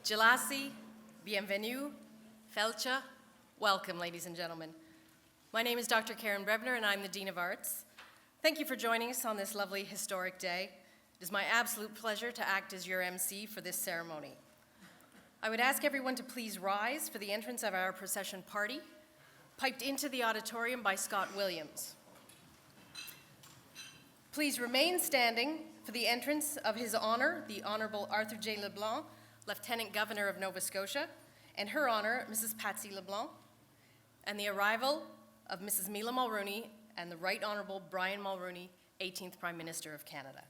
Gelasi, bienvenue, felcha, welcome, ladies and gentlemen. My name is Dr. Karen Brebner, and I'm the Dean of Arts. Thank you for joining us on this lovely historic day. It is my absolute pleasure to act as your MC for this ceremony. I would ask everyone to please rise for the entrance of our procession party, piped into the auditorium by Scott Williams. Please remain standing for the entrance of His Honor, the Honorable Arthur J. LeBlanc, Lieutenant Governor of Nova Scotia, and Her Honor, Mrs. Patsy LeBlanc, and the arrival of Mrs. Mila Mulroney and the Right Honorable Brian Mulroney, 18th Prime Minister of Canada.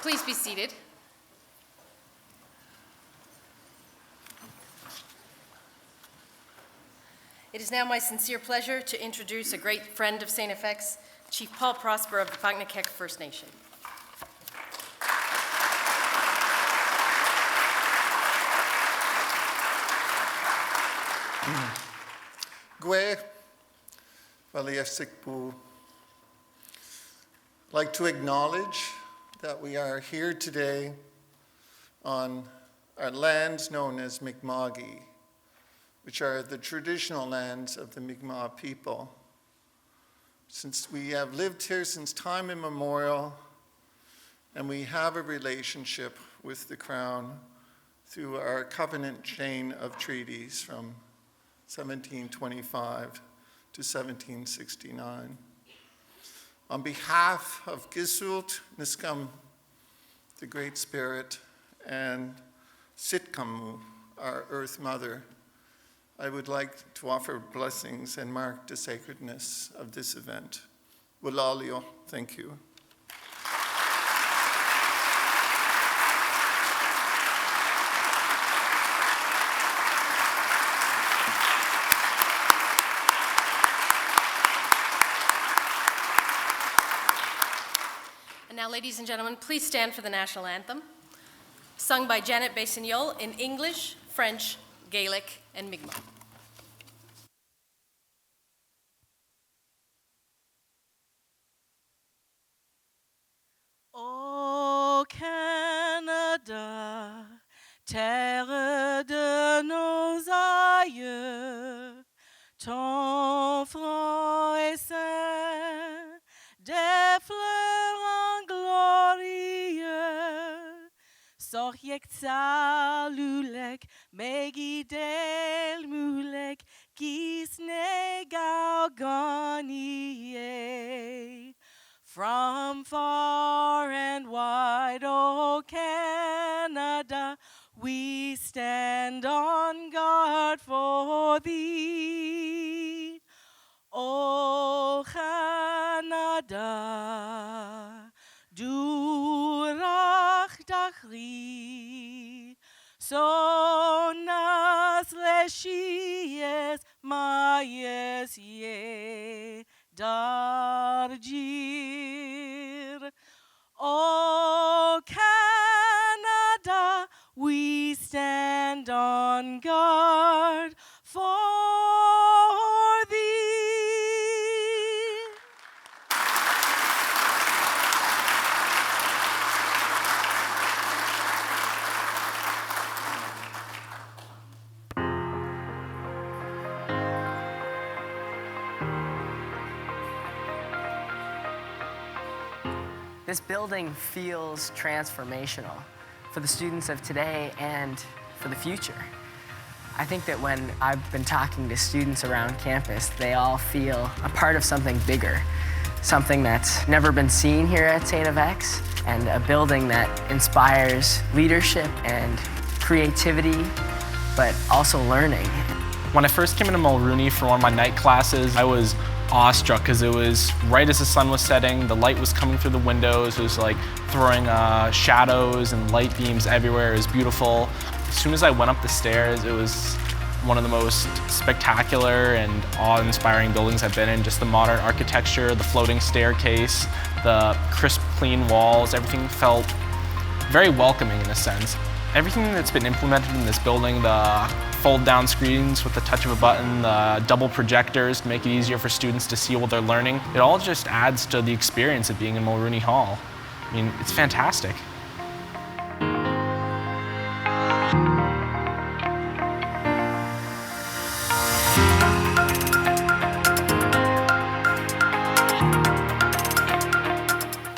Please be seated. It is now my sincere pleasure to introduce a great friend of St. FX, Chief Paul Prosper of the Pagnaquec First Nation. Gwe, I'd like to acknowledge that we are here today on our lands known as Mi'kma'ki, which are the traditional lands of the Mi'kmaq people. Since we have lived here since time immemorial, and we have a relationship with the Crown through our covenant chain of treaties from 1725 to 1769. On behalf of Gisult Niskam, the Great Spirit, and Sitkamu, our Earth Mother, I would like to offer blessings and mark the sacredness of this event. Wulalio, thank you. Now, ladies and gentlemen, please stand for the national anthem, sung by Janet Bessignol in English, French, Gaelic, and Mi'kmaq. Ô Canada, terre de nos aïeux, ton front est saint, des fleurs glorieux, sorjek tsalulek, megidel mulek, kisne galgonier. From far and wide, O Canada, we stand on guard for thee. O Canada, durach dachri, so nas leshies mayes ye darjir. O Canada, we stand on guard for thee. This building feels transformational for the students of today and for the future. I think that when I've been talking to students around campus, they all feel a part of something bigger, something that's never been seen here at St. FX, and a building that inspires leadership and creativity, but also learning. When I first came into Mulroney for one of my night classes, I was awestruck because it was right as the sun was setting, the light was coming through the windows, it was like throwing shadows and light beams everywhere. It was beautiful. As soon as I went up the stairs, it was one of the most spectacular and awe-inspiring buildings I've been in. Just the modern architecture, the floating staircase, the crisp, clean walls, everything felt very welcoming in a sense. Everything that's been implemented in this building, the fold-down screens with the touch of a button, the double projectors to make it easier for students to see what they're learning, it all just adds to the experience of being in Mulroney Hall. I mean, it's fantastic.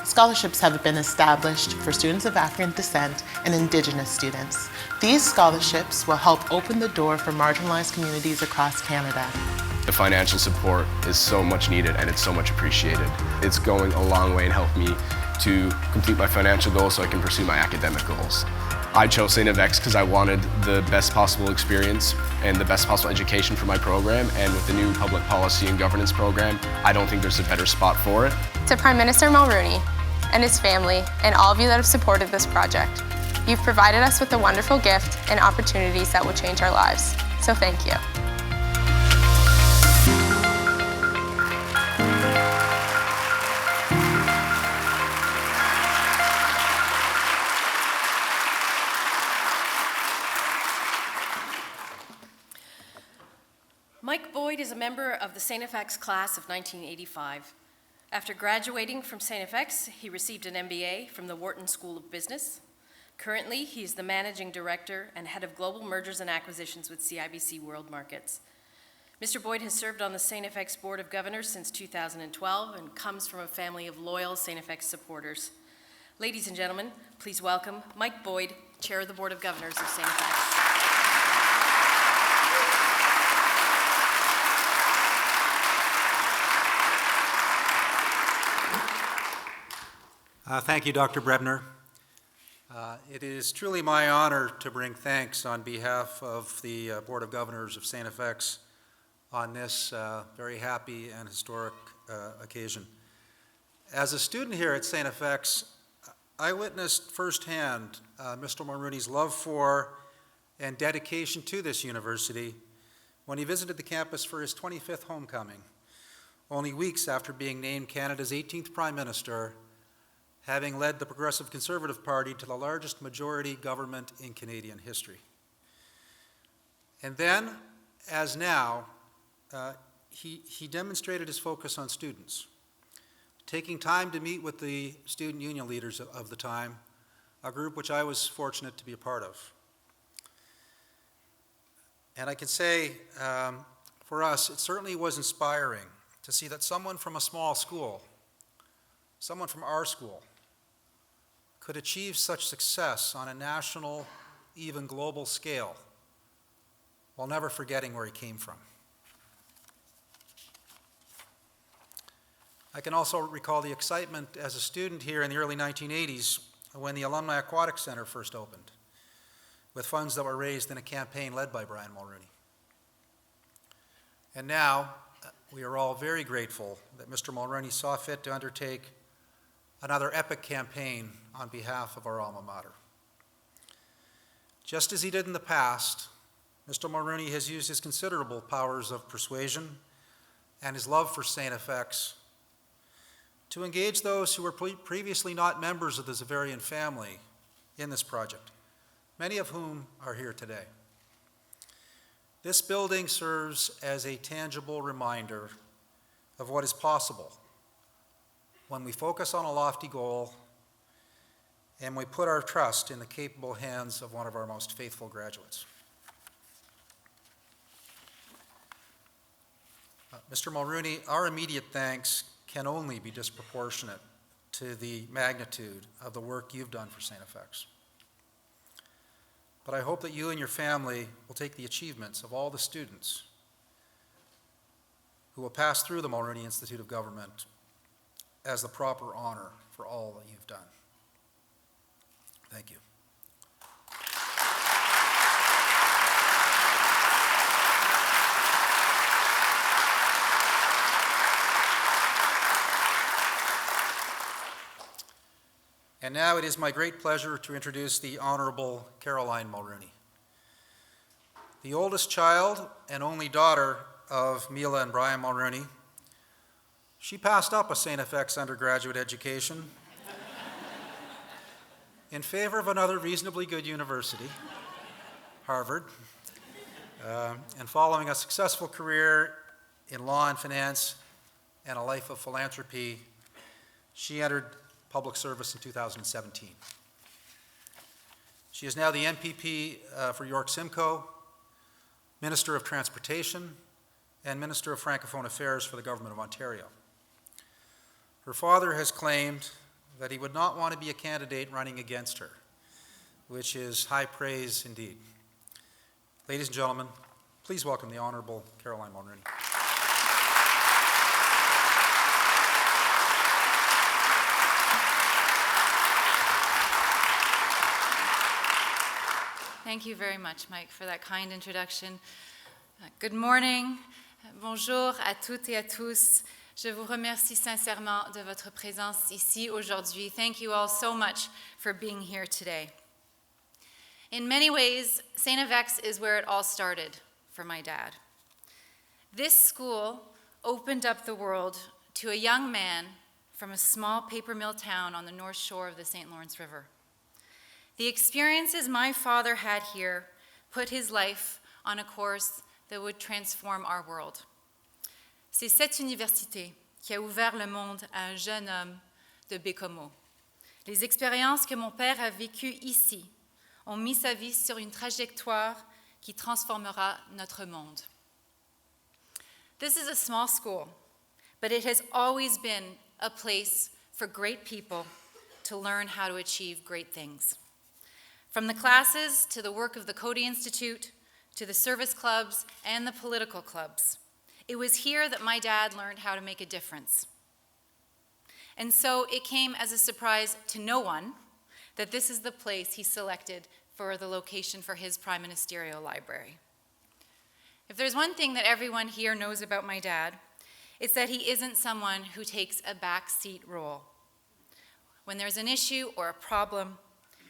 Scholarships have been established for students of African descent and Indigenous students. These scholarships will help open the door for marginalized communities across Canada. The financial support is so much needed and it's so much appreciated. It's going a long way in helping me to complete my financial goals so I can pursue my academic goals. I chose St. FX because I wanted the best possible experience and the best possible education for my program, and with the new public policy and governance program, I don't think there's a better spot for it. To Prime Minister Mulroney and his family and all of you that have supported this project, you've provided us with a wonderful gift and opportunities that will change our lives. So thank you. Mike Boyd is a member of the St. FX class of 1985. After graduating from St. FX, he received an MBA from the Wharton School of Business. Currently, he is the Managing Director and Head of Global Mergers and Acquisitions with CIBC World Markets. Mr. Boyd has served on the St. FX Board of Governors since 2012 and comes from a family of loyal St. FX supporters. Ladies and gentlemen, please welcome Mike Boyd, Chair of the Board of Governors of St. FX. Thank you, Dr. Brebner. It is truly my honor to bring thanks on behalf of the Board of Governors of St. FX on this very happy and historic occasion. As a student here at St. FX, I witnessed firsthand Mr. Mulroney's love for and dedication to this university when he visited the campus for his 25th homecoming, only weeks after being named Canada's 18th Prime Minister, having led the Progressive Conservative Party to the largest majority government in Canadian history. And then, as now, he demonstrated his focus on students, taking time to meet with the student union leaders of the time, a group which I was fortunate to be a part of. And I can say, for us, it certainly was inspiring to see that someone from a small school, someone from our school, could achieve such success on a national, even global scale, while never forgetting where he came from. I can also recall the excitement as a student here in the early 1980s when the Alumni Aquatic Center first opened, with funds that were raised in a campaign led by Brian Mulroney. And now, we are all very grateful that Mr. Mulroney saw fit to undertake another epic campaign on behalf of our alma mater. Just as he did in the past, Mr. Mulroney has used his considerable powers of persuasion and his love for St. FX to engage those who were previously not members of the Zavarian family in this project, many of whom are here today. This building serves as a tangible reminder of what is possible when we focus on a lofty goal and we put our trust in the capable hands of one of our most faithful graduates. Mr. Mulroney, our immediate thanks can only be disproportionate to the magnitude of the work you've done for St. FX. But I hope that you and your family will take the achievements of all the students who will pass through the Mulroney Institute of Government as the proper honor for all that you've done. Thank you. And now it is my great pleasure to introduce the Honorable Caroline Mulroney. The oldest child and only daughter of Mila and Brian Mulroney, she passed up a St. FX undergraduate education in favor of another reasonably good university, Harvard, and following a successful career in law and finance and a life of philanthropy, she entered public service in 2017. She is now the MPP for York Simcoe, Minister of Transportation, and Minister of Francophone Affairs for the Government of Ontario. Her father has claimed that he would not want to be a candidate running against her, which is high praise indeed. Ladies and gentlemen, please welcome the Honorable Caroline Mulroney. Thank you very much, Mike, for that kind introduction. Good morning. Bonjour à toutes et à tous. Je vous remercie sincèrement de votre présence ici aujourd'hui. Thank you all so much for being here today. In many ways, St. FX is where it all started for my dad. This school opened up the world to a young man from a small paper mill town on the north shore of the St. Lawrence River. The experiences my father had here put his life on a course that would transform our world. C'est cette université qui a ouvert le monde à un jeune homme de Bécomo. Les expériences que mon père a vécues ici ont mis sa vie sur une trajectoire qui transformera notre monde. This is a small school, but it has always been a place for great people to learn how to achieve great things. From the classes to the work of the Coady Institute, to the service clubs and the political clubs, it was here that my dad learned how to make a difference. And so it came as a surprise to no one that this is the place he selected for the location for his prime ministerial library. If there's one thing that everyone here knows about my dad, it's that he isn't someone who takes a backseat role. When there's an issue or a problem,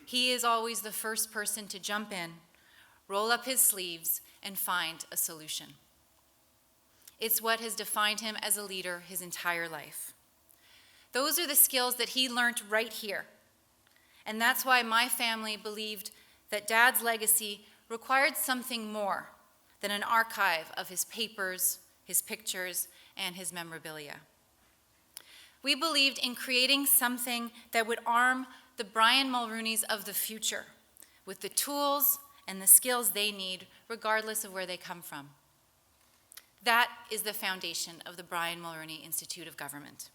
he is always the first person to jump in, roll up his sleeves, and find a solution. It's what has defined him as a leader his entire life. Those are the skills that he learned right here. And that's why my family believed that Dad's legacy required something more than an archive of his papers, his pictures, and his memorabilia. We believed in creating something that would arm the Brian Mulroneys of the future with the tools and the skills they need, regardless of where they come from. That is the foundation of the Brian Mulroney Institute of Government.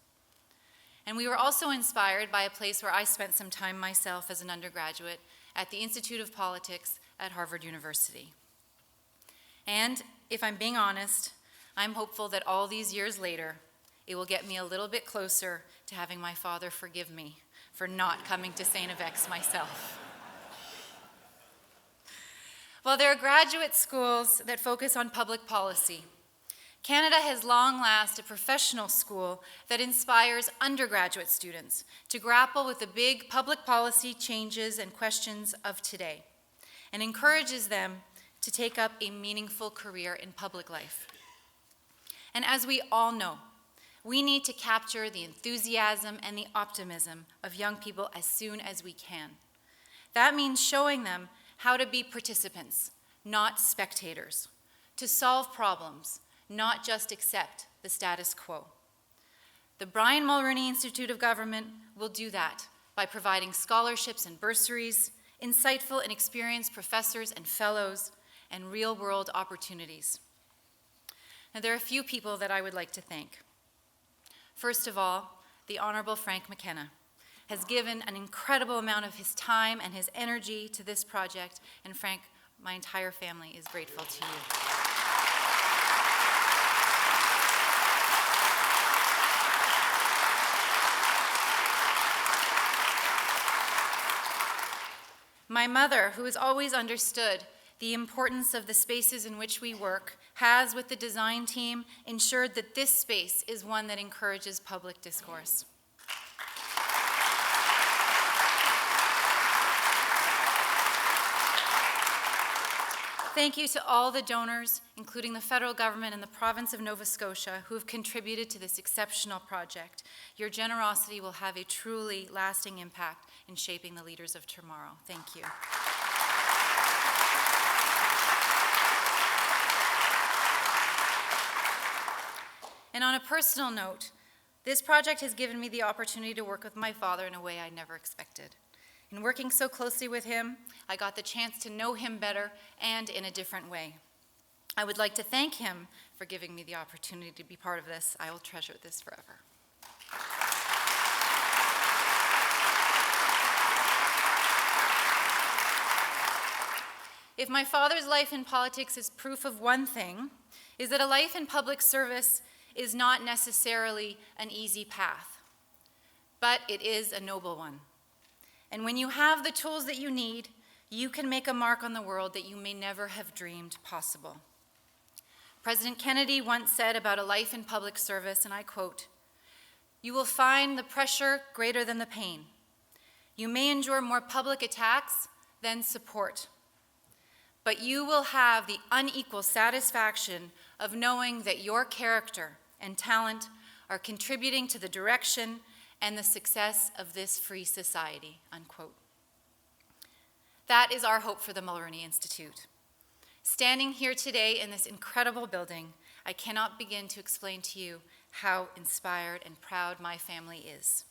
And we were also inspired by a place where I spent some time myself as an undergraduate at the Institute of Politics at Harvard University. And if I'm being honest, I'm hopeful that all these years later, it will get me a little bit closer to having my father forgive me for not coming to St. FX myself. While there are graduate schools that focus on public policy, Canada has long lasted a professional school that inspires undergraduate students to grapple with the big public policy changes and questions of today, and encourages them to take up a meaningful career in public life. And as we all know, we need to capture the enthusiasm and the optimism of young people as soon as we can. That means showing them how to be participants, not spectators, to solve problems, not just accept the status quo. The Brian Mulroney Institute of Government will do that by providing scholarships and bursaries, insightful and experienced professors and fellows, and real-world opportunities. Now, there are a few people that I would like to thank. First of all, the Honorable Frank McKenna, has given an incredible amount of his time and his energy to this project, and Frank, my entire family is grateful to you. My mother, who has always understood the importance of the spaces in which we work, has, with the design team, ensured that this space is one that encourages public discourse. Thank you to all the donors, including the federal government and the province of Nova Scotia, who have contributed to this exceptional project. Your generosity will have a truly lasting impact in shaping the leaders of tomorrow. Thank you. And on a personal note, this project has given me the opportunity to work with my father in a way I never expected. In working so closely with him, I got the chance to know him better and in a different way. I would like to thank him for giving me the opportunity to be part of this. I will treasure this forever. If my father's life in politics is proof of one thing, is that a life in public service is not necessarily an easy path, but it is a noble one. And when you have the tools that you need, you can make a mark on the world that you may never have dreamed possible. President Kennedy once said about a life in public service, and I quote, "You will find the pressure greater than the pain. You may endure more public attacks than support, but you will have the unequal satisfaction of knowing that your character and talent are contributing to the direction and the success of this free society," unquote. That is our hope for the Mulroney Institute. Standing here today in this incredible building, I cannot begin to explain to you how inspired and proud my family is.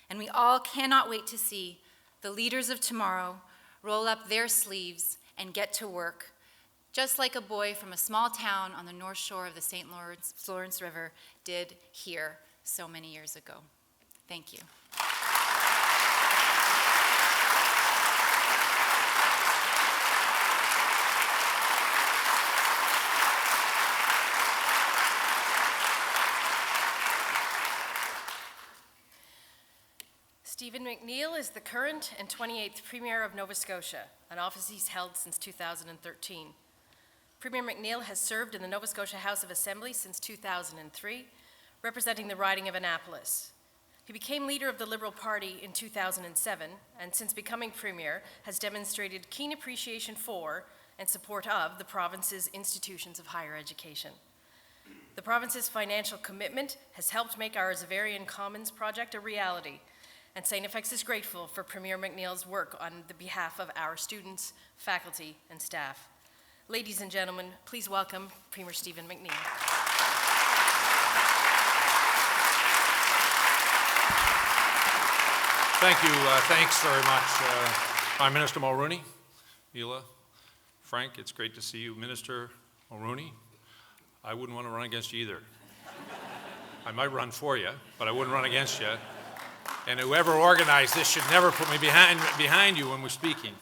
And we all cannot wait to see the leaders of tomorrow roll up their sleeves and get to work, just like a boy from a small town on the north shore of the St. Lawrence River did here so many years ago. Thank you. Stephen McNeil is the current and 28th Premier of Nova Scotia, an office he's held since 2013. Premier McNeil has served in the Nova Scotia House of Assembly since 2003, representing the riding of Annapolis. He became leader of the Liberal Party in 2007, and since becoming Premier, has demonstrated keen appreciation for and support of the province's institutions of higher education. The province's financial commitment has helped make our Xaverian Commons project a reality, and St. FX is grateful for Premier McNeil's work on the behalf of our students, faculty, and staff. Ladies and gentlemen, please welcome Premier Stephen McNeil. Thank you. Thanks very much, Prime Minister Mulroney, Mila, Frank. It's great to see you. Minister Mulroney, I wouldn't want to run against you either. I might run for you, but I wouldn't run against you. And whoever organized this should never put me behind you when we're speaking.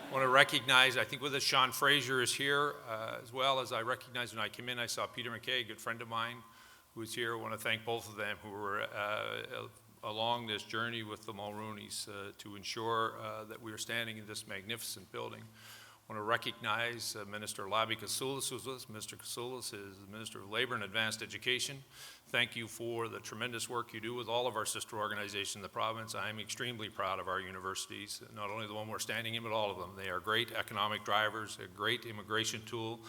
I want to recognize, I think with us, Sean Fraser is here, as well as I recognize when I came in, I saw Peter McKay, a good friend of mine, who is here. I want to thank both of them who were along this journey with the Mulroneys to ensure that we are standing in this magnificent building. I want to recognize Minister Labi Kasoulis, who's with us. Mr. Kasoulis is the Minister of Labor and Advanced Education. Thank you for the tremendous work you do with all of our sister organizations in the province. I am extremely proud of our universities, not only the one we're standing in, but all of them. They are great economic drivers, a great immigration tool,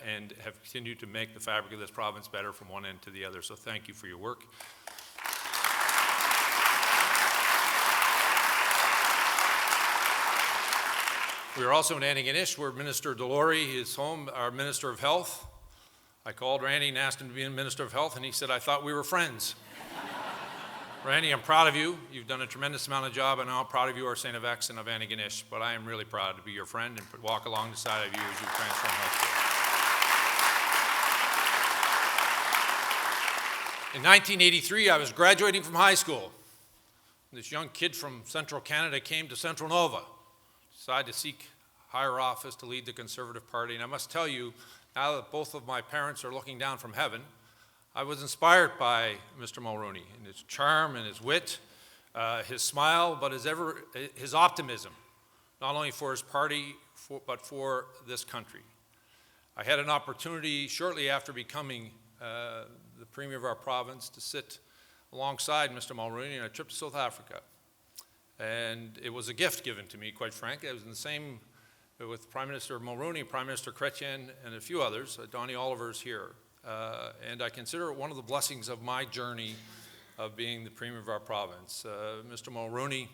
and have continued to make the fabric of this province better from one end to the other. So thank you for your work. We are also in Antigonish, where Minister Delory is home, our Minister of Health. I called Randy and asked him to be a Minister of Health, and he said, I thought we were friends. Randy, I'm proud of you. You've done a tremendous amount of job, and I'm proud of you, our St. FX and of Antigonish, but I am really proud to be your friend and walk alongside of you as you transform healthcare. In 1983, I was graduating from high school. This young kid from Central Canada came to Central Nova, decided to seek higher office to lead the Conservative Party. And I must tell you, now that both of my parents are looking down from heaven, I was inspired by Mr. Mulroney and his charm and his wit, his smile, but his optimism, not only for his party, but for this country. I had an opportunity shortly after becoming the Premier of our province to sit alongside Mr. Mulroney on a trip to South Africa. And it was a gift given to me, quite frankly. I was in the same with Prime Minister Mulroney, Prime Minister Chrétien, and a few others. Donnie Oliver's here. And I consider it one of the blessings of my journey of being the Premier of our province. Mr. Mulroney,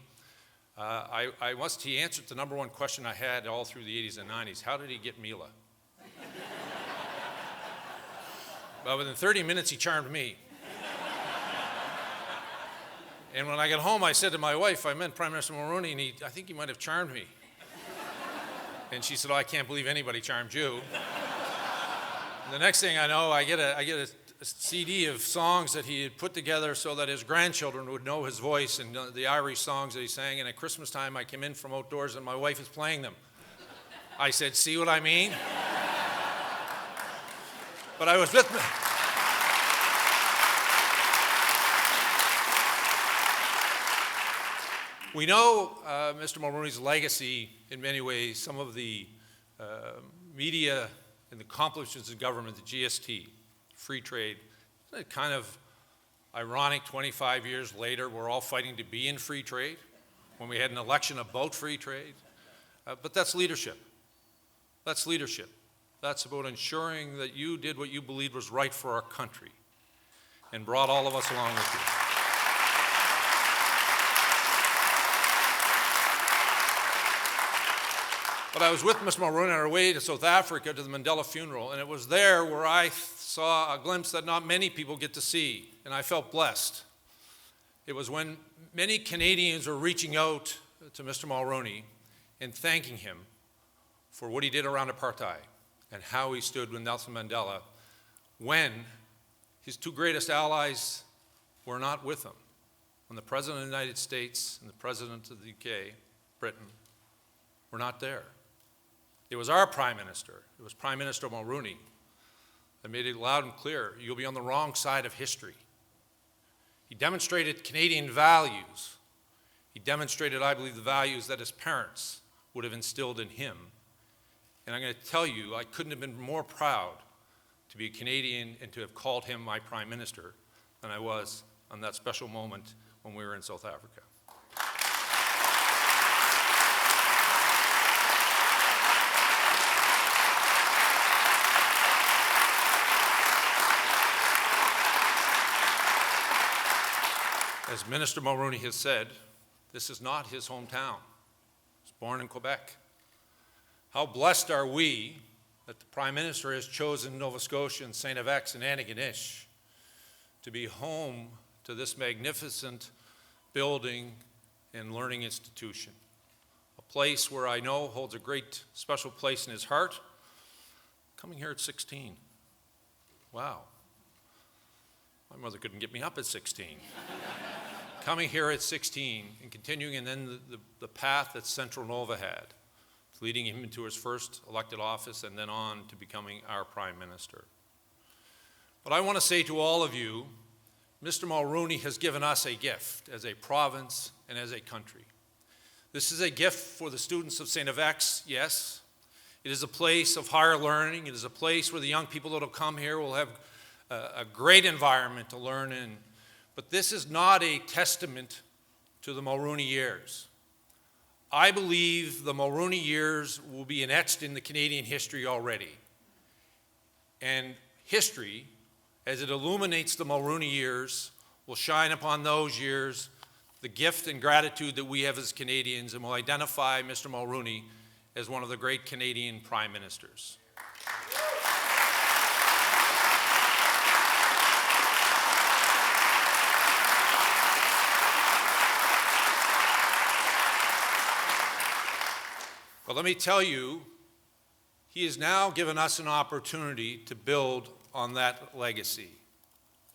he answered the number one question I had all through the 80s and 90s. How did he get Mila? But within 30 minutes, he charmed me. And when I got home, I said to my wife, I met Prime Minister Mulroney, and I think he might have charmed me. And she said, oh, I can't believe anybody charmed you. And the next thing I know, I get a CD of songs that he had put together so that his grandchildren would know his voice and the Irish songs that he sang. And at Christmas time, I came in from outdoors, and my wife is playing them. I said, see what I mean? But I was with me. We know Mr. Mulroney's legacy in many ways, some of the media and the accomplishments of government, the GST, free trade. Isn't it kind of ironic 25 years later we're all fighting to be in free trade when we had an election about free trade? But that's leadership. That's leadership. That's about ensuring that you did what you believed was right for our country and brought all of us along with you. But I was with Mr. Mulroney on our way to South Africa to the Mandela funeral, and it was there where I saw a glimpse that not many people get to see, and I felt blessed. It was when many Canadians were reaching out to Mr. Mulroney and thanking him for what he did around apartheid and how he stood with Nelson Mandela when his two greatest allies were not with him. When the President of the United States and the President of the UK, Britain, were not there. It was our Prime Minister, it was Prime Minister Mulroney that made it loud and clear, you'll be on the wrong side of history. He demonstrated Canadian values. He demonstrated, I believe, the values that his parents would have instilled in him. And I'm going to tell you, I couldn't have been more proud to be a Canadian and to have called him my Prime Minister than I was on that special moment when we were in South Africa. As Minister Mulroney has said, this is not his hometown. He was born in Quebec. How blessed are we that the Prime Minister has chosen Nova Scotia and St. FX and Antigonish to be home to this magnificent building and learning institution. A place where I know holds a great special place in his heart. Coming here at 16. Wow. My mother couldn't get me up at 16. Coming here at 16 and continuing, and then the path that Central Nova had, leading him into his first elected office and then on to becoming our Prime Minister. But I want to say to all of you, Mr. Mulroney has given us a gift as a province and as a country. This is a gift for the students of St. FX, yes. It is a place of higher learning. It is a place where the young people that will come here will have a great environment to learn in. But this is not a testament to the Mulroney years. I believe the Mulroney years will be etched in the Canadian history already. And history, as it illuminates the Mulroney years, will shine upon those years the gift and gratitude that we have as Canadians, and will identify Mr. Mulroney as one of the great Canadian Prime Ministers. But let me tell you, he has now given us an opportunity to build on that legacy,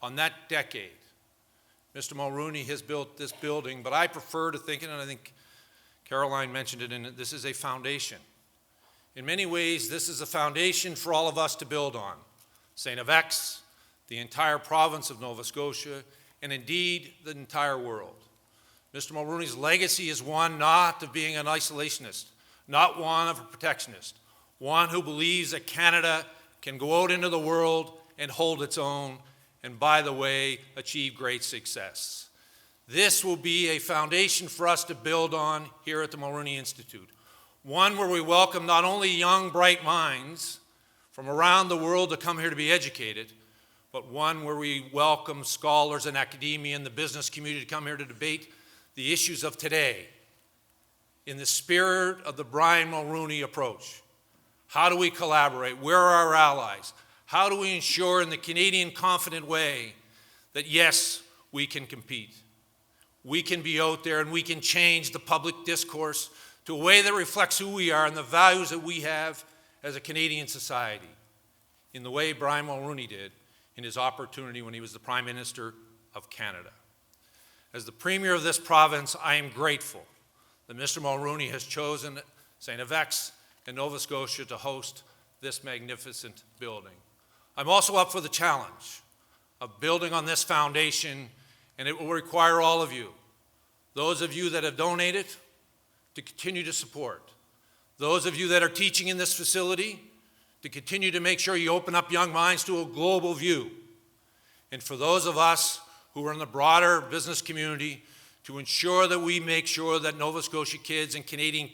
on that decade, Mr. Mulroney has built this building, but I prefer to think, and I think Caroline mentioned it, and this is a foundation. In many ways, this is a foundation for all of us to build on. St. FX, the entire province of Nova Scotia, and indeed the entire world. Mr. Mulroney's legacy is one not of being an isolationist, not one of a protectionist, one who believes that Canada can go out into the world and hold its own, and by the way, achieve great success. This will be a foundation for us to build on here at the Mulroney Institute, one where we welcome not only young, bright minds from around the world to come here to be educated, but one where we welcome scholars and academia and the business community to come here to debate the issues of today in the spirit of the Brian Mulroney approach. How do we collaborate? Where are our allies? How do we ensure in the Canadian confident way that yes, we can compete? We can be out there and we can change the public discourse to a way that reflects who we are and the values that we have as a Canadian society, in the way Brian Mulroney did in his opportunity when he was the Prime Minister of Canada. As the Premier of this province, I am grateful that Mr. Mulroney has chosen St. FX and Nova Scotia to host this magnificent building. I'm also up for the challenge of building on this foundation, and it will require all of you, those of you that have donated, to continue to support. Those of you that are teaching in this facility, to continue to make sure you open up young minds to a global view. And for those of us who are in the broader business community, to ensure that we make sure that Nova Scotia kids and Canadian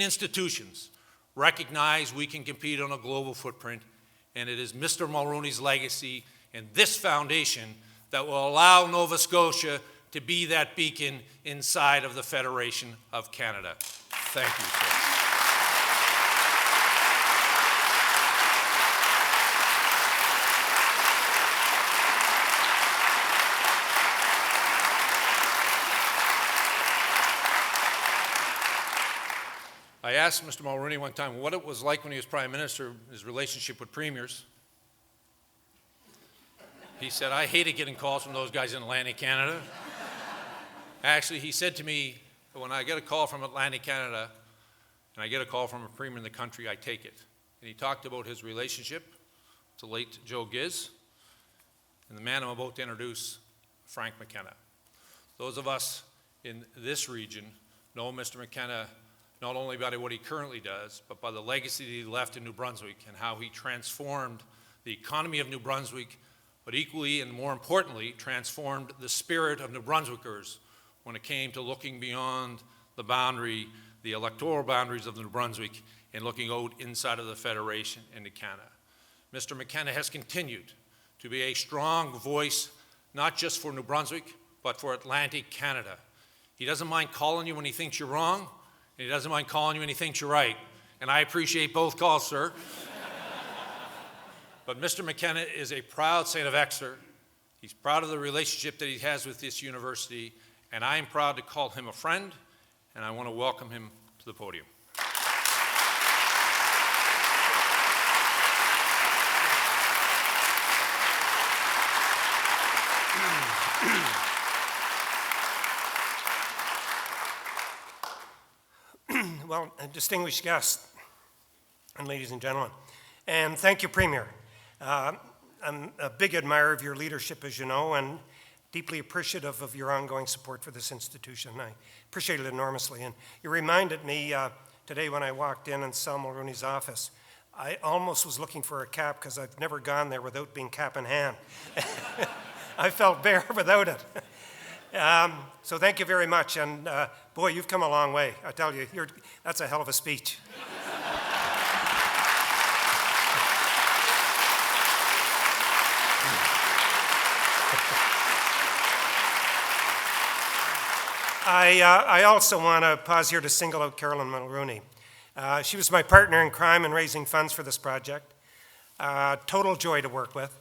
institutions recognize we can compete on a global footprint. And it is Mr. Mulroney's legacy and this foundation that will allow Nova Scotia to be that beacon inside of the Federation of Canada. Thank you, sir. I asked Mr. Mulroney one time what it was like when he was Prime Minister, his relationship with premiers. He said, I hated getting calls from those guys in Atlantic Canada. Actually, he said to me, when I get a call from Atlantic Canada and I get a call from a premier in the country, I take it. And he talked about his relationship to late Joe Giz and the man I'm about to introduce, Frank McKenna. Those of us in this region know Mr. McKenna not only by what he currently does, but by the legacy that he left in New Brunswick and how he transformed the economy of New Brunswick, but equally and more importantly, transformed the spirit of New Brunswickers when it came to looking beyond the boundary, the electoral boundaries of New Brunswick, and looking out inside of the Federation into Canada. Mr. McKenna has continued to be a strong voice, not just for New Brunswick, but for Atlantic Canada. He doesn't mind calling you when he thinks you're wrong, and he doesn't mind calling you when he thinks you're right. And I appreciate both calls, sir. But Mr. McKenna is a proud St. FXer. He's proud of the relationship that he has with this university, and I am proud to call him a friend, and I want to welcome him to the podium. Well, distinguished guests and ladies and gentlemen, and thank you, Premier. I'm a big admirer of your leadership, as you know, and deeply appreciative of your ongoing support for this institution. I appreciate it enormously. And you reminded me today when I walked in and saw Mulroney's office, I almost was looking for a cap because I've never gone there without being cap in hand. I felt bare without it. So thank you very much, and boy, you've come a long way. I tell you, that's a hell of a speech. I also want to pause here to single out Carolyn Mulroney. She was my partner in crime in raising funds for this project. Total joy to work with.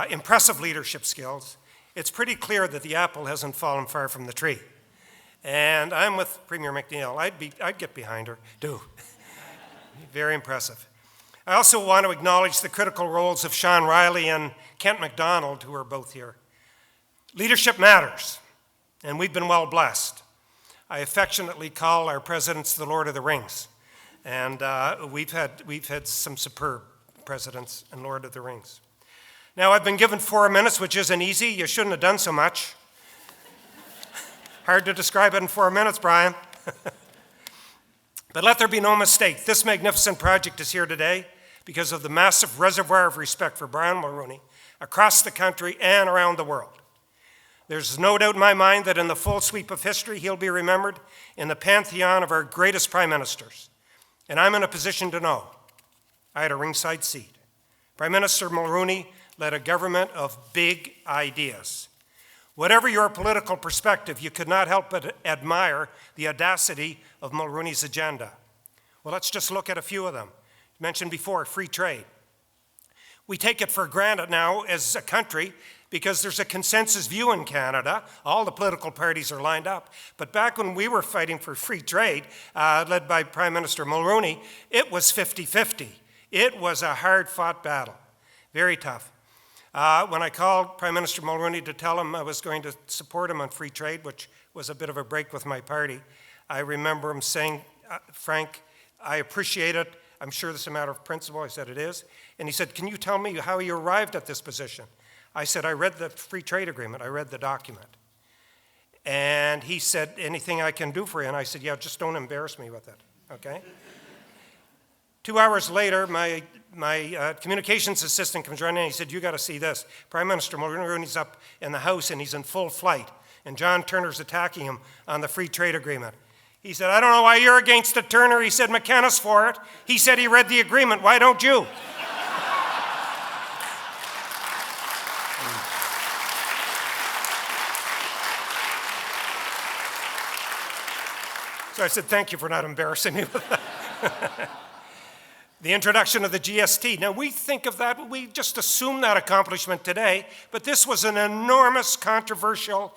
Impressive leadership skills. It's pretty clear that the apple hasn't fallen far from the tree. And I'm with Premier McNeil. I'd get behind her, too. Very impressive. I also want to acknowledge the critical roles of Sean Riley and Kent MacDonald, who are both here. Leadership matters, and we've been well blessed. I affectionately call our presidents the Lord of the Rings, and we've had some superb presidents and Lord of the Rings. Now, I've been given 4 minutes, which isn't easy. You shouldn't have done so much. Hard to describe it in 4 minutes, Brian. But let there be no mistake, this magnificent project is here today because of the massive reservoir of respect for Brian Mulroney across the country and around the world. There's no doubt in my mind that in the full sweep of history, he'll be remembered in the pantheon of our greatest prime ministers. And I'm in a position to know. I had a ringside seat. Prime Minister Mulroney led a government of big ideas. Whatever your political perspective, you could not help but admire the audacity of Mulroney's agenda. Well, let's just look at a few of them. Mentioned before, free trade. We take it for granted now as a country because there's a consensus view in Canada. All the political parties are lined up. But back when we were fighting for free trade, led by Prime Minister Mulroney, it was 50-50. It was a hard-fought battle, very tough. When I called Prime Minister Mulroney to tell him I was going to support him on free trade, which was a bit of a break with my party, I remember him saying, Frank, I appreciate it. I'm sure this is a matter of principle. I said, it is. And he said, can you tell me how you arrived at this position? I said, I read the free trade agreement. I read the document. And he said, anything I can do for you? And I said, yeah, just don't embarrass me with it, okay? 2 hours later, my communications assistant comes running in. He said, you got to see this. Prime Minister Mulroney's up in the House and he's in full flight. And John Turner's attacking him on the free trade agreement. He said, I don't know why you're against it, Turner. He said, McKenna's for it. He said he read the agreement. Why don't you? So I said, thank you for not embarrassing me with that. The introduction of the GST. Now, we think of that, we just assume that accomplishment today, but this was an enormous, controversial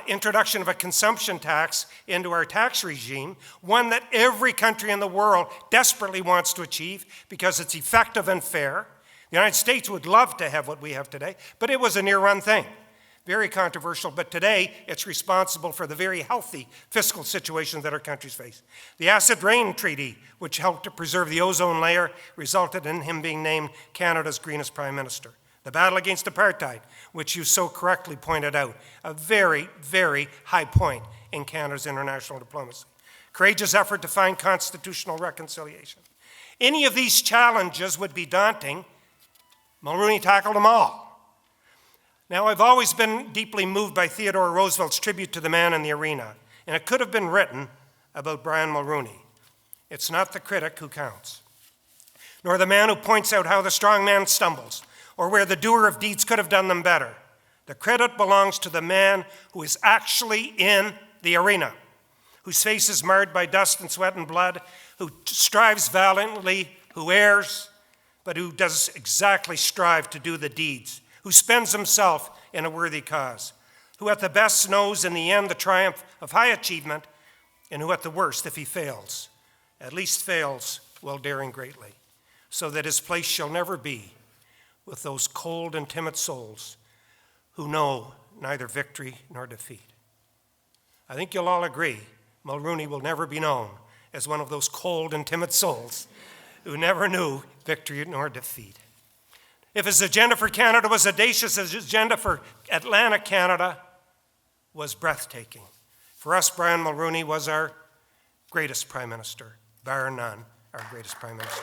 introduction of a consumption tax into our tax regime, one that every country in the world desperately wants to achieve because it's effective and fair. The United States would love to have what we have today, but it was a near-run thing. Very controversial, but today it's responsible for the very healthy fiscal situation that our countries face. The Acid Rain Treaty, which helped to preserve the ozone layer, resulted in him being named Canada's greenest prime minister. The battle against apartheid, which you so correctly pointed out, a very, very high point in Canada's international diplomacy. Courageous effort to find constitutional reconciliation. Any of these challenges would be daunting. Mulroney tackled them all. Now, I've always been deeply moved by Theodore Roosevelt's tribute to the man in the arena, and it could have been written about Brian Mulroney. It's not the critic who counts, nor the man who points out how the strong man stumbles, or where the doer of deeds could have done them better. The credit belongs to the man who is actually in the arena, whose face is marred by dust and sweat and blood, who strives valiantly, who errs, but who does exactly strive to do the deeds, who spends himself in a worthy cause, who at the best knows in the end the triumph of high achievement, and who at the worst, if he fails, at least fails while daring greatly, so that his place shall never be with those cold and timid souls who know neither victory nor defeat. I think you'll all agree, Mulroney will never be known as one of those cold and timid souls who never knew victory nor defeat. If his agenda for Canada was audacious, his agenda for Atlantic Canada was breathtaking. For us, Brian Mulroney was our greatest prime minister, bar none, our greatest prime minister.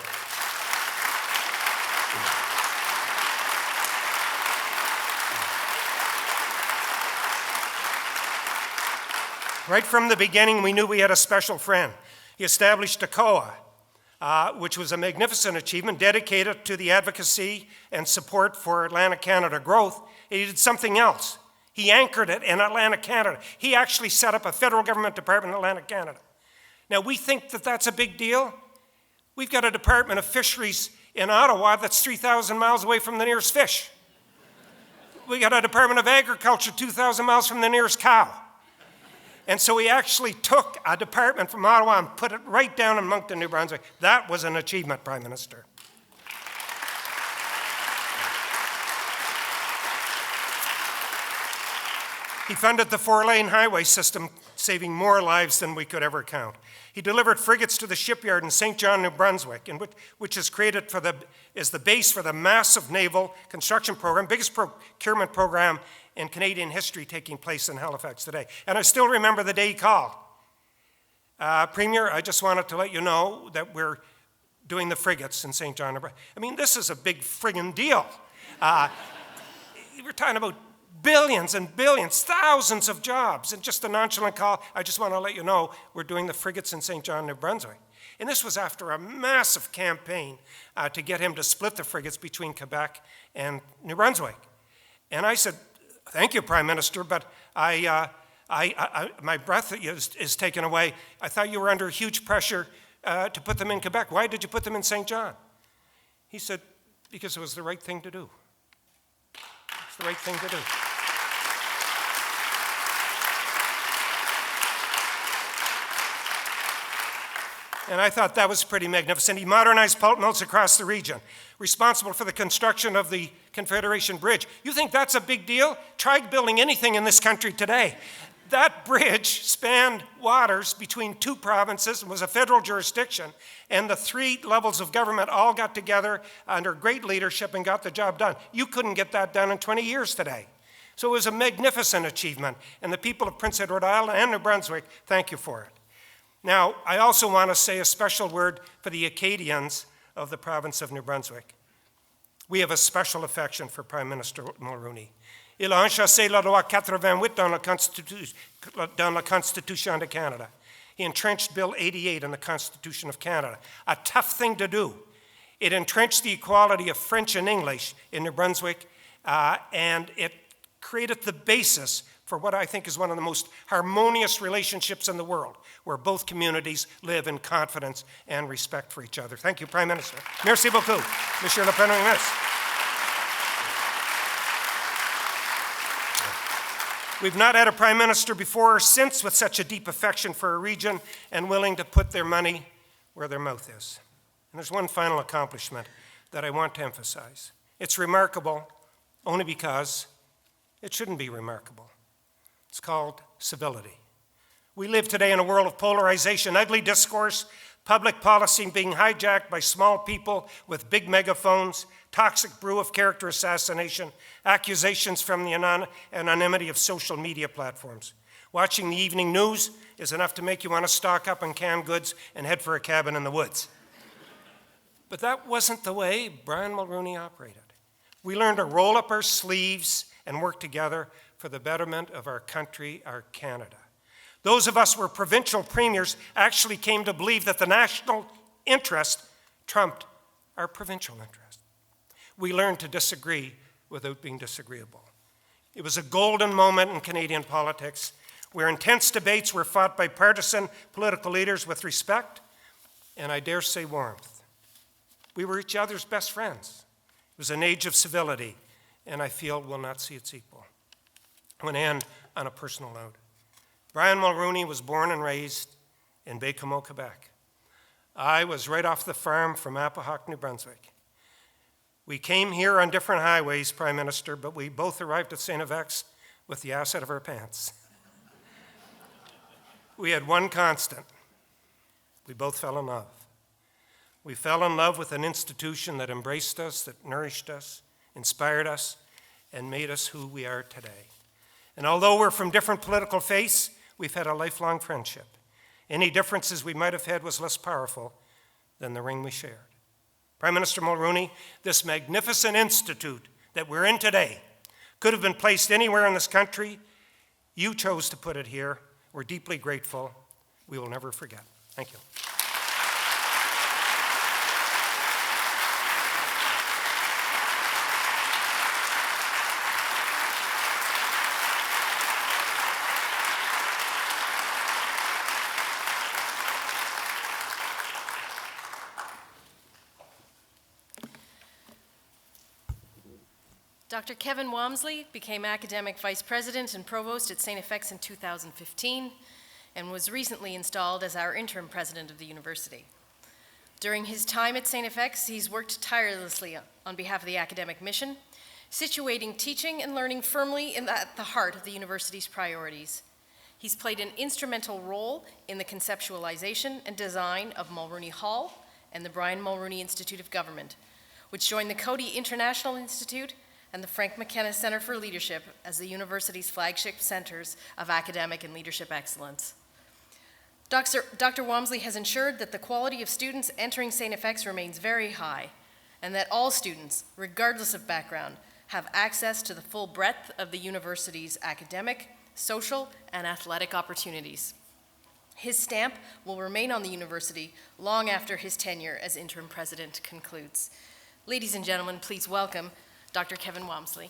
Right from the beginning, we knew we had a special friend. He established ACOA, which was a magnificent achievement dedicated to the advocacy and support for Atlantic Canada growth. He did something else. He anchored it in Atlantic Canada. He actually set up a federal government department in Atlantic Canada. Now, we think that that's a big deal. We've got a Department of Fisheries in Ottawa that's 3,000 miles away from the nearest fish. We got a Department of Agriculture 2,000 miles from the nearest cow. And so he actually took a department from Ottawa and put it right down in Moncton, New Brunswick. That was an achievement, Prime Minister. He funded the 4-lane highway system, saving more lives than we could ever count. He delivered frigates to the shipyard in St. John, New Brunswick, which is created as the base for the massive naval construction program, biggest procurement program in Canadian history taking place in Halifax today. And I still remember the day he called. Premier, I just wanted to let you know that we're doing the frigates in St. John. I mean, this is a big friggin' deal. We're talking about billions and billions, thousands of jobs, and just a nonchalant call, I just want to let you know we're doing the frigates in St. John, New Brunswick. And this was after a massive campaign to get him to split the frigates between Quebec and New Brunswick. And I said, thank you, Prime Minister, but my breath is taken away. I thought you were under huge pressure to put them in Quebec. Why did you put them in St. John? He said, because it was the right thing to do. It's the right thing to do. And I thought that was pretty magnificent. He modernized pulp mills across the region, responsible for the construction of the Confederation Bridge. You think that's a big deal? Try building anything in this country today. That bridge spanned waters between two provinces and was a federal jurisdiction, and the 3 levels of government all got together under great leadership and got the job done. You couldn't get that done in 20 years today. So it was a magnificent achievement, and the people of Prince Edward Island and New Brunswick, thank you for it. Now, I also want to say a special word for the Acadians of the province of New Brunswick. We have a special affection for Prime Minister Mulroney. Il a enchâssé la loi 88 dans la Constitution de Canada. He entrenched Bill 88 in the Constitution of Canada. A tough thing to do. It entrenched the equality of French and English in New Brunswick, and it created the basis for what I think is one of the most harmonious relationships in the world, where both communities live in confidence and respect for each other. Thank you, Prime Minister. Merci beaucoup, Monsieur le Premier Ministre. We've not had a Prime Minister before or since with such a deep affection for a region and willing to put their money where their mouth is. And there's one final accomplishment that I want to emphasize. It's remarkable only because it shouldn't be remarkable. It's called civility. We live today in a world of polarization, ugly discourse, public policy being hijacked by small people with big megaphones, toxic brew of character assassination, accusations from the anonymity of social media platforms. Watching the evening news is enough to make you want to stock up on canned goods and head for a cabin in the woods. But that wasn't the way Brian Mulroney operated. We learned to roll up our sleeves and work together for the betterment of our country, our Canada. Those of us who were provincial premiers actually came to believe that the national interest trumped our provincial interest. We learned to disagree without being disagreeable. It was a golden moment in Canadian politics where intense debates were fought by partisan political leaders with respect and, I dare say, warmth. We were each other's best friends. It was an age of civility, and I feel we'll not see its equal. I want to end on a personal note. Brian Mulroney was born and raised in Baie-Comeau, Quebec. I was right off the farm from Appahock, New Brunswick. We came here on different highways, Prime Minister, but we both arrived at St. F.X. with the ass out of our pants. We had one constant. We both fell in love. We fell in love with an institution that embraced us, that nourished us, inspired us, and made us who we are today. And although we're from different political faiths, we've had a lifelong friendship. Any differences we might have had was less powerful than the ring we shared. Prime Minister Mulroney, this magnificent institute that we're in today could have been placed anywhere in this country. You chose to put it here. We're deeply grateful. We will never forget. Thank you. Dr. Kevin Wamsley became academic vice president and provost at St. F.X. in 2015 and was recently installed as our interim president of the university. During his time at St. F.X., he's worked tirelessly on behalf of the academic mission, situating teaching and learning firmly at the heart of the university's priorities. He's played an instrumental role in the conceptualization and design of Mulroney Hall and the Brian Mulroney Institute of Government, which joined the Coady International Institute and the Frank McKenna Center for Leadership as the university's flagship centers of academic and leadership excellence. Dr. Wamsley has ensured that the quality of students entering St. FX remains very high, and that all students, regardless of background, have access to the full breadth of the university's academic, social, and athletic opportunities. His stamp will remain on the university long after his tenure as interim president concludes. Ladies and gentlemen, please welcome Dr. Kevin Wamsley.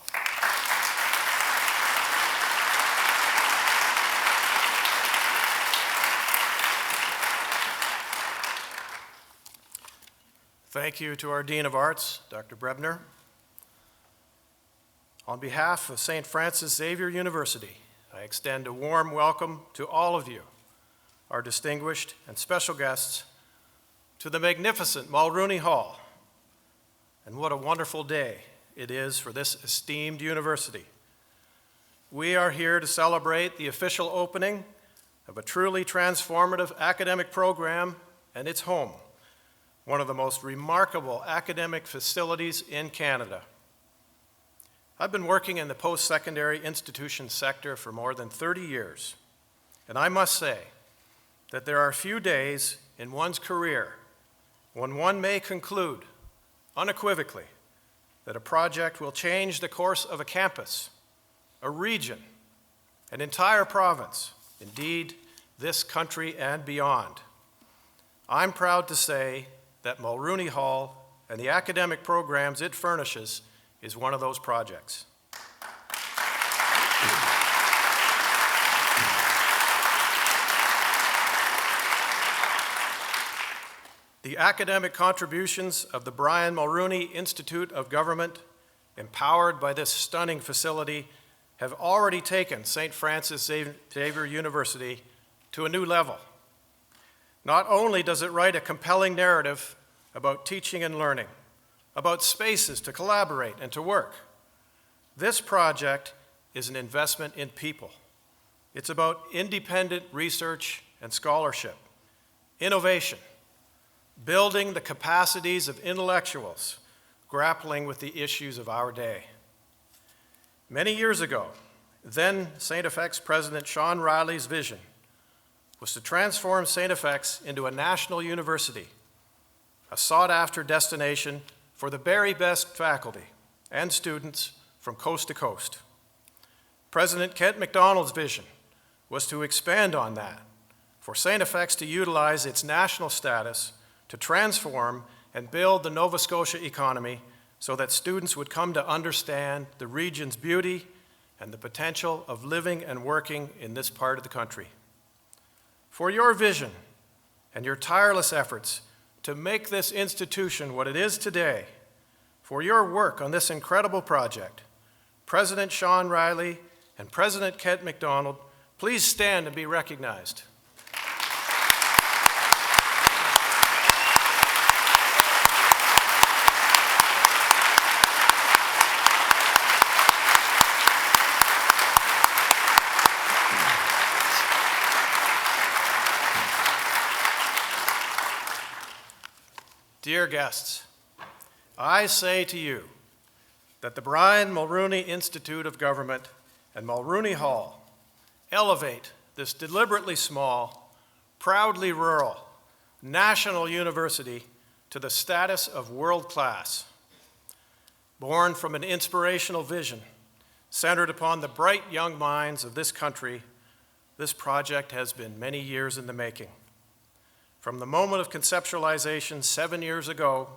Thank you to our Dean of Arts, Dr. Brebner. On behalf of St. Francis Xavier University, I extend a warm welcome to all of you, our distinguished and special guests, to the magnificent Mulroney Hall. And what a wonderful day it is for this esteemed university. We are here to celebrate the official opening of a truly transformative academic program and its home, one of the most remarkable academic facilities in Canada. I've been working in the post-secondary institution sector for more than 30 years, and I must say that there are few days in one's career when one may conclude unequivocally that a project will change the course of a campus, a region, an entire province, indeed, this country and beyond. I'm proud to say that Mulroney Hall and the academic programs it furnishes is one of those projects. The academic contributions of the Brian Mulroney Institute of Government, empowered by this stunning facility, have already taken St. Francis Xavier University to a new level. Not only does it write a compelling narrative about teaching and learning, about spaces to collaborate and to work, this project is an investment in people. It's about independent research and scholarship, innovation, building the capacities of intellectuals grappling with the issues of our day. Many years ago, then St. FX President Sean Riley's vision was to transform St. FX into a national university, a sought-after destination for the very best faculty and students from coast to coast. President Kent MacDonald's vision was to expand on that, for St. FX to utilize its national status to transform and build the Nova Scotia economy so that students would come to understand the region's beauty and the potential of living and working in this part of the country. For your vision and your tireless efforts to make this institution what it is today, for your work on this incredible project, President Sean Riley and President Kent MacDonald, please stand and be recognized. Dear guests, I say to you that the Brian Mulroney Institute of Government and Mulroney Hall elevate this deliberately small, proudly rural, national university to the status of world class. Born from an inspirational vision centered upon the bright young minds of this country, this project has been many years in the making. From the moment of conceptualization 7 years ago,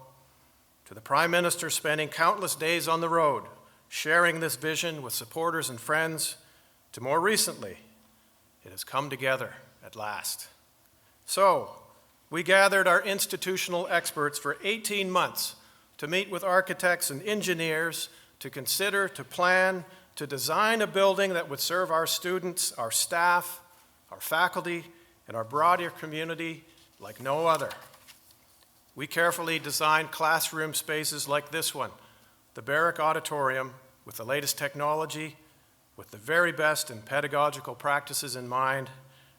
to the Prime Minister spending countless days on the road, sharing this vision with supporters and friends, to more recently, it has come together at last. So, we gathered our institutional experts for 18 months to meet with architects and engineers to consider, to plan, to design a building that would serve our students, our staff, our faculty, and our broader community like no other. We carefully designed classroom spaces like this one, the Barrack Auditorium, with the latest technology, with the very best in pedagogical practices in mind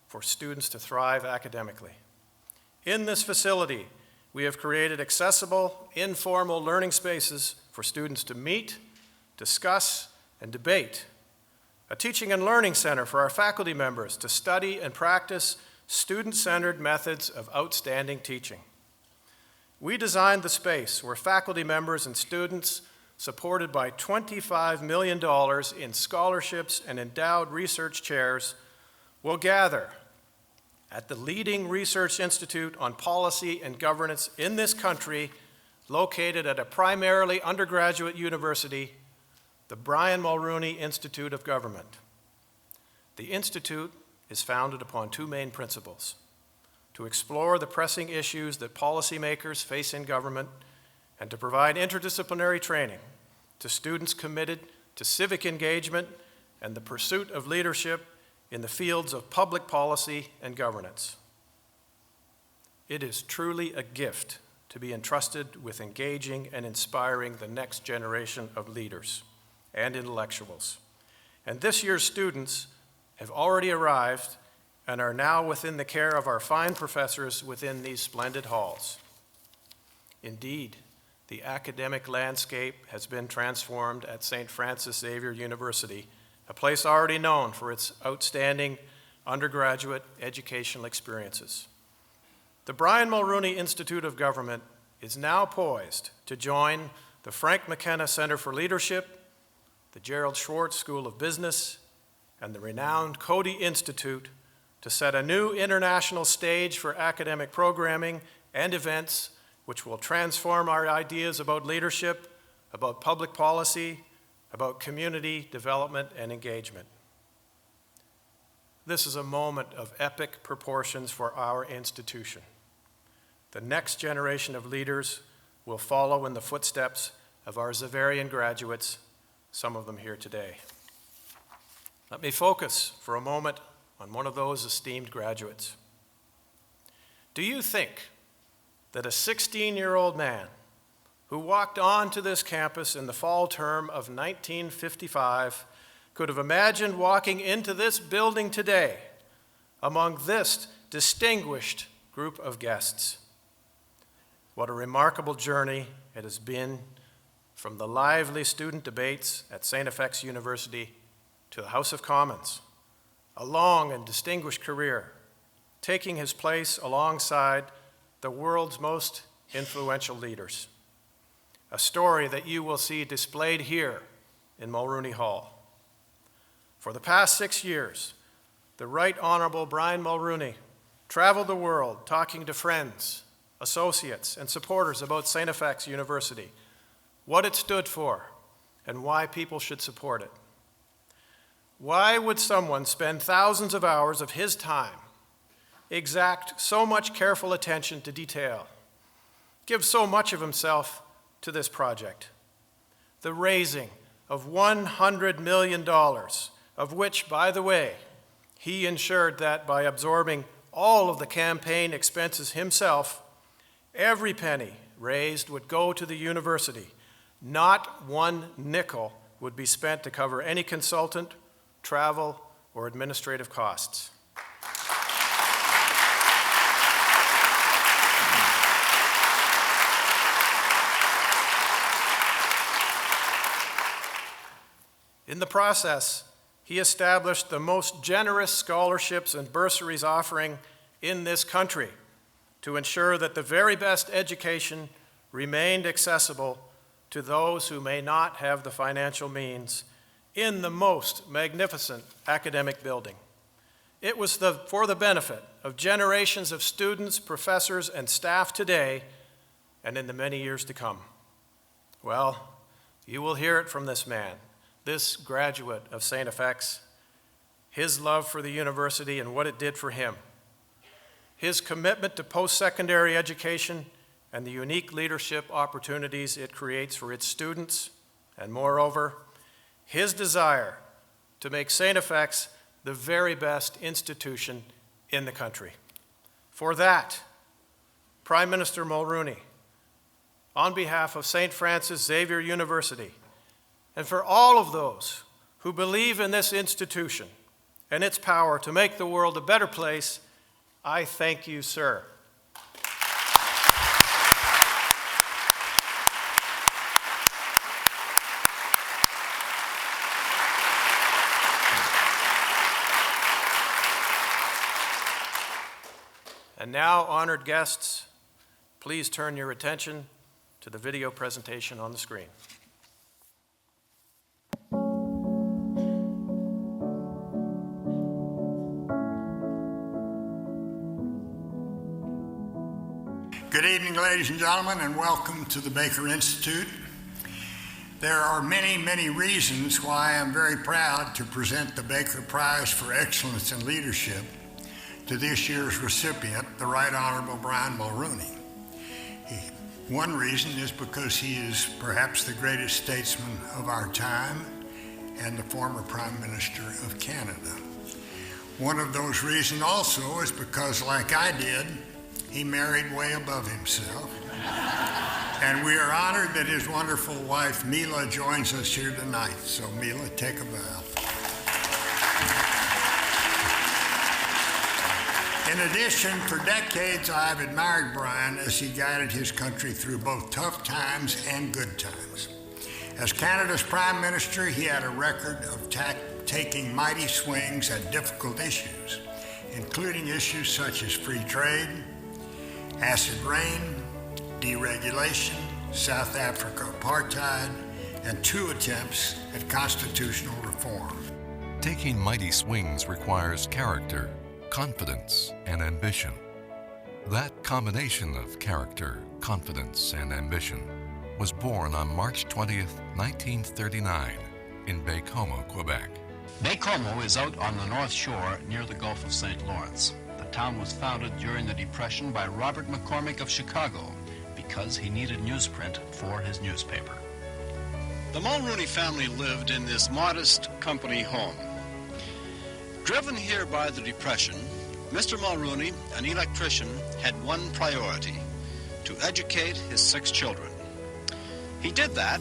for students to thrive academically. In this facility, we have created accessible, informal learning spaces for students to meet, discuss, and debate. A teaching and learning center for our faculty members to study and practice student-centered methods of outstanding teaching. We designed the space where faculty members and students, supported by $25 million in scholarships and endowed research chairs, will gather at the leading research institute on policy and governance in this country, located at a primarily undergraduate university, the Brian Mulroney Institute of Government. The Institute is founded upon two main principles: to explore the pressing issues that policymakers face in government, and to provide interdisciplinary training to students committed to civic engagement and the pursuit of leadership in the fields of public policy and governance. It is truly a gift to be entrusted with engaging and inspiring the next generation of leaders and intellectuals. And this year's students have already arrived and are now within the care of our fine professors within these splendid halls. Indeed, the academic landscape has been transformed at St. Francis Xavier University, a place already known for its outstanding undergraduate educational experiences. The Brian Mulroney Institute of Government is now poised to join the Frank McKenna Center for Leadership, the Gerald Schwartz School of Business, and the renowned Coady Institute to set a new international stage for academic programming and events which will transform our ideas about leadership, about public policy, about community development and engagement. This is a moment of epic proportions for our institution. The next generation of leaders will follow in the footsteps of our Xaverian graduates, some of them here today. Let me focus for a moment on one of those esteemed graduates. Do you think that a 16-year-old man who walked onto this campus in the fall term of 1955 could have imagined walking into this building today among this distinguished group of guests? What a remarkable journey it has been, from the lively student debates at St. FX University to the House of Commons, a long and distinguished career, taking his place alongside the world's most influential leaders. A story that you will see displayed here in Mulroney Hall. For the past 6 years, the Right Honorable Brian Mulroney traveled the world talking to friends, associates, and supporters about St. FX University, what it stood for, and why people should support it. Why would someone spend thousands of hours of his time, exact so much careful attention to detail, give so much of himself to this project? The raising of $100 million, of which, by the way, he ensured that by absorbing all of the campaign expenses himself, every penny raised would go to the university. Not one nickel would be spent to cover any consultant, travel, or administrative costs. In the process, he established the most generous scholarships and bursaries offering in this country to ensure that the very best education remained accessible to those who may not have the financial means in the most magnificent academic building. It was for the benefit of generations of students, professors, and staff today and in the many years to come. Well, you will hear it from this man, this graduate of St. FX, his love for the university and what it did for him, his commitment to post-secondary education and the unique leadership opportunities it creates for its students, and moreover, his desire to make St. FX the very best institution in the country. For that, Prime Minister Mulroney, on behalf of St. Francis Xavier University, And for all of those who believe in this institution and its power to make the world a better place, I thank you, sir. And now, honored guests, please turn your attention to the video presentation on the screen. Good evening, ladies and gentlemen, and welcome to the Baker Institute. There are many, many reasons why I'm very proud to present the Baker Prize for Excellence in Leadership to this year's recipient, the Right Honorable Brian Mulroney. One reason is because he is perhaps the greatest statesman of our time and the former Prime Minister of Canada. One of those reasons also is because, like I did, he married way above himself. And we are honored that his wonderful wife, Mila, joins us here tonight. So, Mila, take a bow. In addition, for decades, I've admired Brian as he guided his country through both tough times and good times. As Canada's Prime Minister, he had a record of taking mighty swings at difficult issues, including issues such as free trade, acid rain, deregulation, South Africa apartheid, and 2 attempts at constitutional reform. Taking mighty swings requires character, confidence, and ambition. That combination of character, confidence, and ambition was born on March 20th, 1939 in Baie-Comeau, Quebec. Baie-Comeau is out on the North Shore near the Gulf of St. Lawrence. The town was founded during the Depression by Robert McCormick of Chicago because he needed newsprint for his newspaper. The Mulroney family lived in this modest company home. Driven here by the Depression, Mr. Mulroney, an electrician, had one priority: to educate his 6 children. He did that,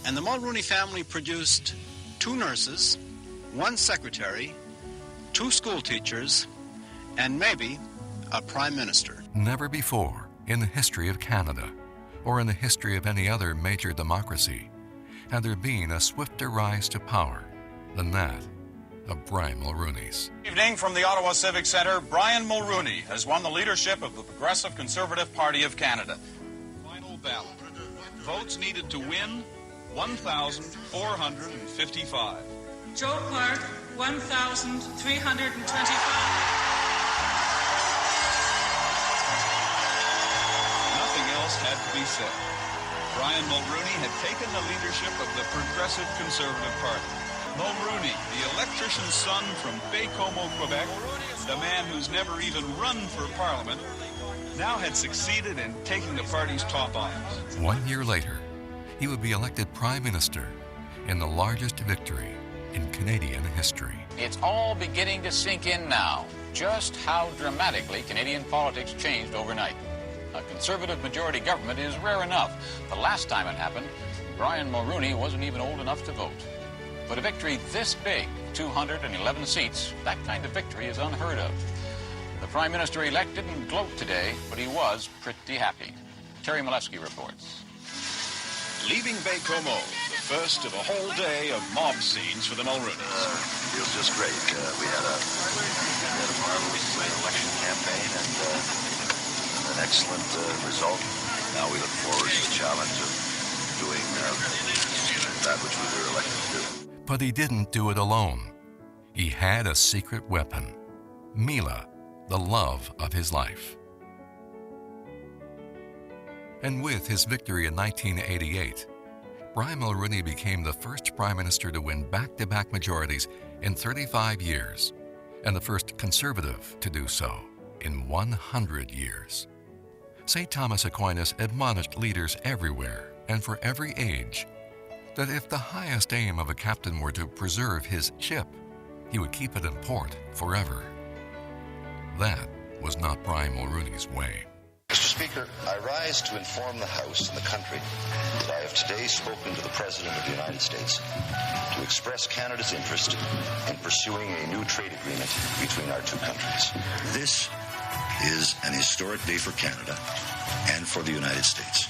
and the Mulroney family produced 2 nurses, 1 secretary, 2 school teachers, and maybe a prime minister. Never before in the history of Canada, or in the history of any other major democracy, had there been a swifter rise to power than that of Brian Mulroney's. Evening from the Ottawa Civic Centre, Brian Mulroney has won the leadership of the Progressive Conservative Party of Canada. Final ballot. Votes needed to win, 1,455. Joe Clark, 1,325. Nothing else had to be said. Brian Mulroney had taken the leadership of the Progressive Conservative Party. Mulroney, the electrician's son from Baie-Comeau, Quebec, the man who's never even run for Parliament, now had succeeded in taking the party's top office. 1 year later, he would be elected Prime Minister in the largest victory in Canadian history. It's all beginning to sink in now, just how dramatically Canadian politics changed overnight. A Conservative majority government is rare enough. The last time it happened, Brian Mulroney wasn't even old enough to vote. But a victory this big, 211 seats, that kind of victory is unheard of. The Prime Minister-elect didn't gloat today, but he was pretty happy. Terry Malewski reports. Leaving Baie-Comeau, the first of a whole day of mob scenes for the Mulroneys. Feels just great. We had a marvelous election campaign and an excellent result. Now we look forward to the challenge of doing that which we were elected to do. But he didn't do it alone. He had a secret weapon, Mila, the love of his life. And with his victory in 1988, Brian Mulroney became the first Prime Minister to win back-to-back majorities in 35 years, and the first Conservative to do so in 100 years. St. Thomas Aquinas admonished leaders everywhere and for every age that if the highest aim of a captain were to preserve his ship, he would keep it in port forever. That was not Brian Mulroney's way. Mr. Speaker, I rise to inform the House and the country that I have today spoken to the President of the United States to express Canada's interest in pursuing a new trade agreement between our two countries. This is an historic day for Canada and for the United States.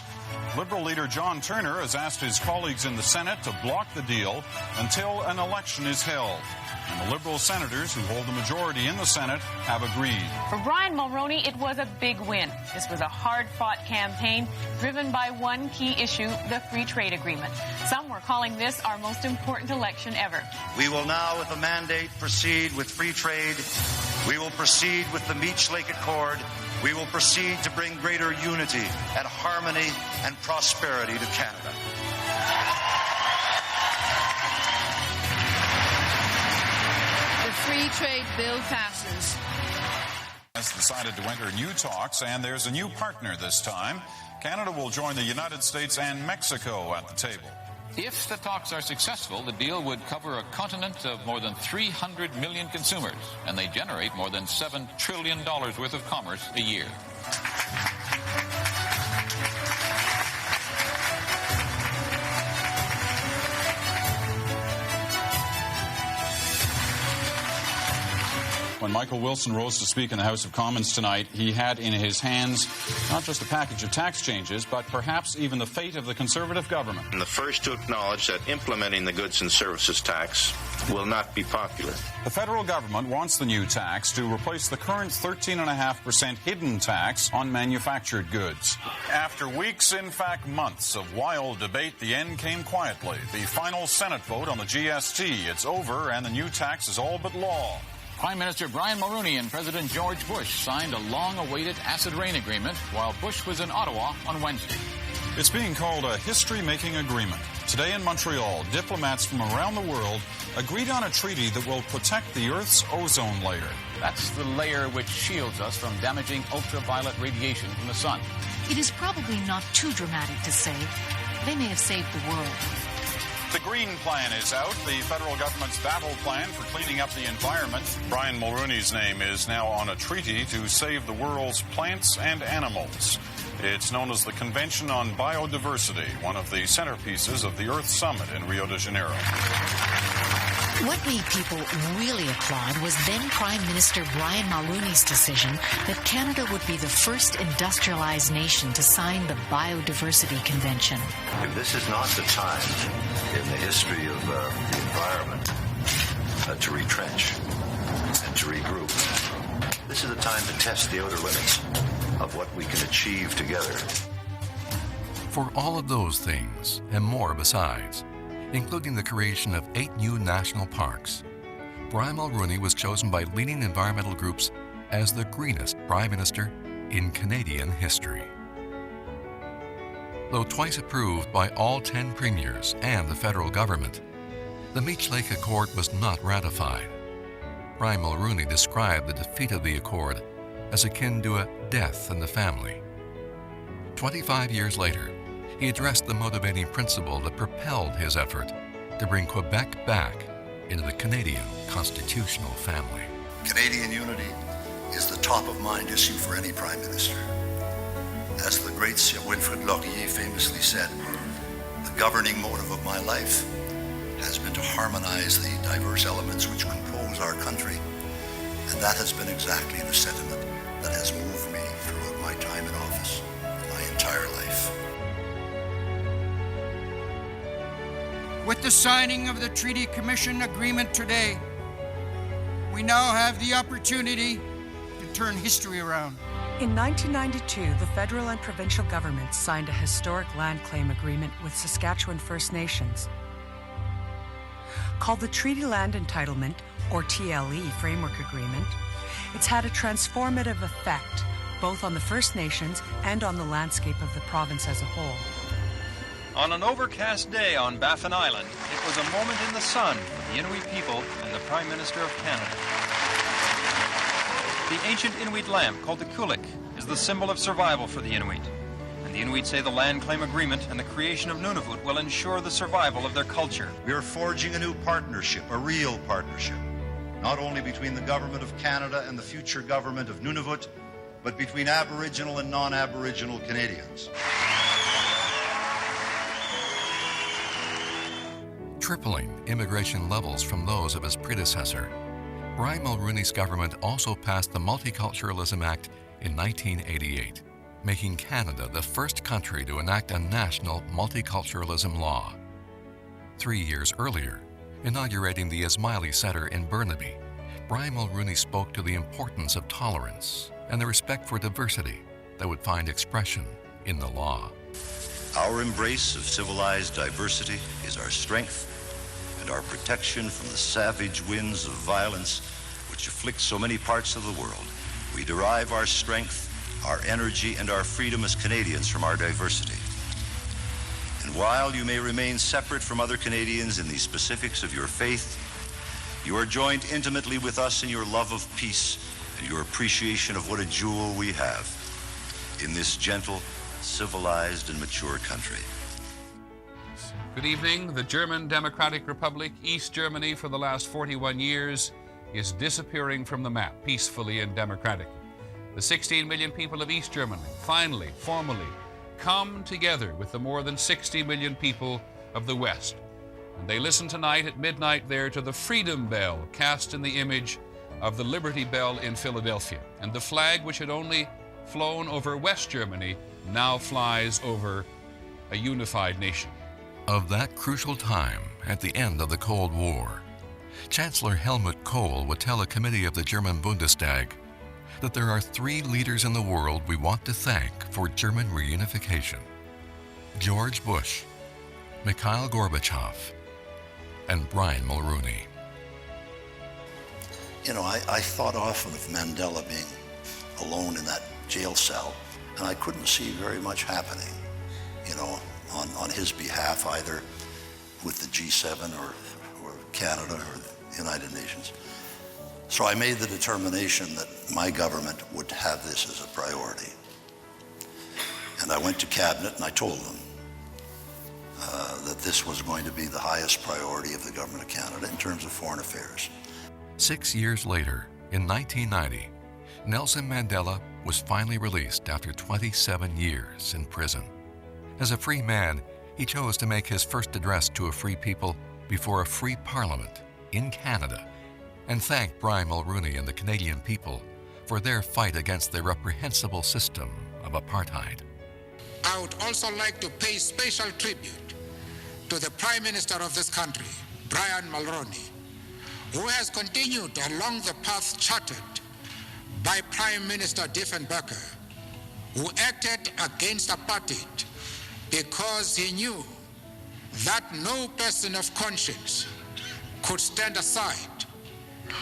Liberal leader John Turner has asked his colleagues in the Senate to block the deal until an election is held. And the Liberal senators who hold the majority in the Senate have agreed. For Brian Mulroney, it was a big win. This was a hard-fought campaign driven by one key issue, the free trade agreement. Some were calling this our most important election ever. We will now, with a mandate, proceed with free trade. We will proceed with the Meech Lake Accord. We will proceed to bring greater unity and harmony and prosperity to Canada. The free trade bill passes. Has decided to enter new talks, and there's a new partner this time. Canada will join the United States and Mexico at the table. If the talks are successful, the deal would cover a continent of more than 300 million consumers, and they generate more than $7 trillion worth of commerce a year. When Michael Wilson rose to speak in the House of Commons tonight, he had in his hands not just a package of tax changes, but perhaps even the fate of the Conservative government. I'm the first to acknowledge that implementing the goods and services tax will not be popular. The federal government wants the new tax to replace the current 13.5% hidden tax on manufactured goods. After weeks, in fact months, of wild debate, the end came quietly. The final Senate vote on the GST, it's over, and the new tax is all but law. Prime Minister Brian Mulroney and President George Bush signed a long-awaited acid rain agreement while Bush was in Ottawa on Wednesday. It's being called a history-making agreement. Today in Montreal, diplomats from around the world agreed on a treaty that will protect the Earth's ozone layer. That's the layer which shields us from damaging ultraviolet radiation from the sun. It is probably not too dramatic to say they may have saved the world. The Green Plan is out, the federal government's battle plan for cleaning up the environment. Brian Mulroney's name is now on a treaty to save the world's plants and animals. It's known as the Convention on Biodiversity, one of the centerpieces of the Earth Summit in Rio de Janeiro. What made people really applaud was then Prime Minister Brian Mulroney's decision that Canada would be the first industrialized nation to sign the Biodiversity Convention. If this is not the time in the history of the environment to retrench and to regroup, this is the time to test the outer limits of what we can achieve together. For all of those things and more besides, including the creation of 8 new national parks, Brian Mulroney was chosen by leading environmental groups as the greenest Prime Minister in Canadian history. Though twice approved by all 10 premiers and the federal government, the Meech Lake Accord was not ratified. Brian Mulroney described the defeat of the accord as akin to a death in the family. 25 years later, he addressed the motivating principle that propelled his effort to bring Quebec back into the Canadian constitutional family. Canadian unity is the top-of-mind issue for any Prime Minister. As the great Sir Winfrid Laurier famously said, the governing motive of my life has been to harmonize the diverse elements which compose our country, and that has been exactly the sentiment that has moved me throughout my time in office, my entire life. With the signing of the Treaty Commission Agreement today, we now have the opportunity to turn history around. In 1992, the federal and provincial governments signed a historic land claim agreement with Saskatchewan First Nations. Called the Treaty Land Entitlement, or TLE, Framework Agreement, it's had a transformative effect both on the First Nations and on the landscape of the province as a whole. On an overcast day on Baffin Island, it was a moment in the sun for the Inuit people and the Prime Minister of Canada. The ancient Inuit lamp, called the kulik, is the symbol of survival for the Inuit. And the Inuit say the land claim agreement and the creation of Nunavut will ensure the survival of their culture. We are forging a new partnership, a real partnership, not only between the Government of Canada and the future government of Nunavut, but but between Aboriginal and non-Aboriginal Canadians. Tripling immigration levels from those of his predecessor, Brian Mulroney's government also passed the Multiculturalism Act in 1988, making Canada the first country to enact a national multiculturalism law. 3 years earlier, inaugurating the Ismaili Centre in Burnaby, Brian Mulroney spoke to the importance of tolerance and the respect for diversity that would find expression in the law. Our embrace of civilized diversity is our strength and our protection from the savage winds of violence which afflict so many parts of the world. We derive our strength, our energy, and our freedom as Canadians from our diversity. And while you may remain separate from other Canadians in the specifics of your faith, you are joined intimately with us in your love of peace and your appreciation of what a jewel we have in this gentle, civilized, and mature country. Good evening. The German Democratic Republic, East Germany, for the last 41 years, is disappearing from the map, peacefully and democratically. The 16 million people of East Germany finally, formally, come together with the more than 60 million people of the West. And they listen tonight at midnight there to the Freedom Bell, cast in the image of the Liberty Bell in Philadelphia. And the flag, which had only flown over West Germany, now flies over a unified nation. Of that crucial time at the end of the Cold War, Chancellor Helmut Kohl would tell a committee of the German Bundestag that there are 3 leaders in the world we want to thank for German reunification: George Bush, Mikhail Gorbachev, and Brian Mulroney. You know, I thought often of Mandela being alone in that jail cell, and I couldn't see very much happening, you know, on his behalf, either with the G7 or Canada or the United Nations. So I made the determination that my government would have this as a priority. And I went to Cabinet and I told them that this was going to be the highest priority of the Government of Canada in terms of foreign affairs. 6 years later, in 1990, Nelson Mandela was finally released after 27 years in prison. As a free man, he chose to make his first address to a free people before a free parliament in Canada and thank Brian Mulroney and the Canadian people for their fight against the reprehensible system of apartheid. I would also like to pay special tribute to the Prime Minister of this country, Brian Mulroney, who has continued along the path charted by Prime Minister Diefenbaker, who acted against apartheid because he knew that no person of conscience could stand aside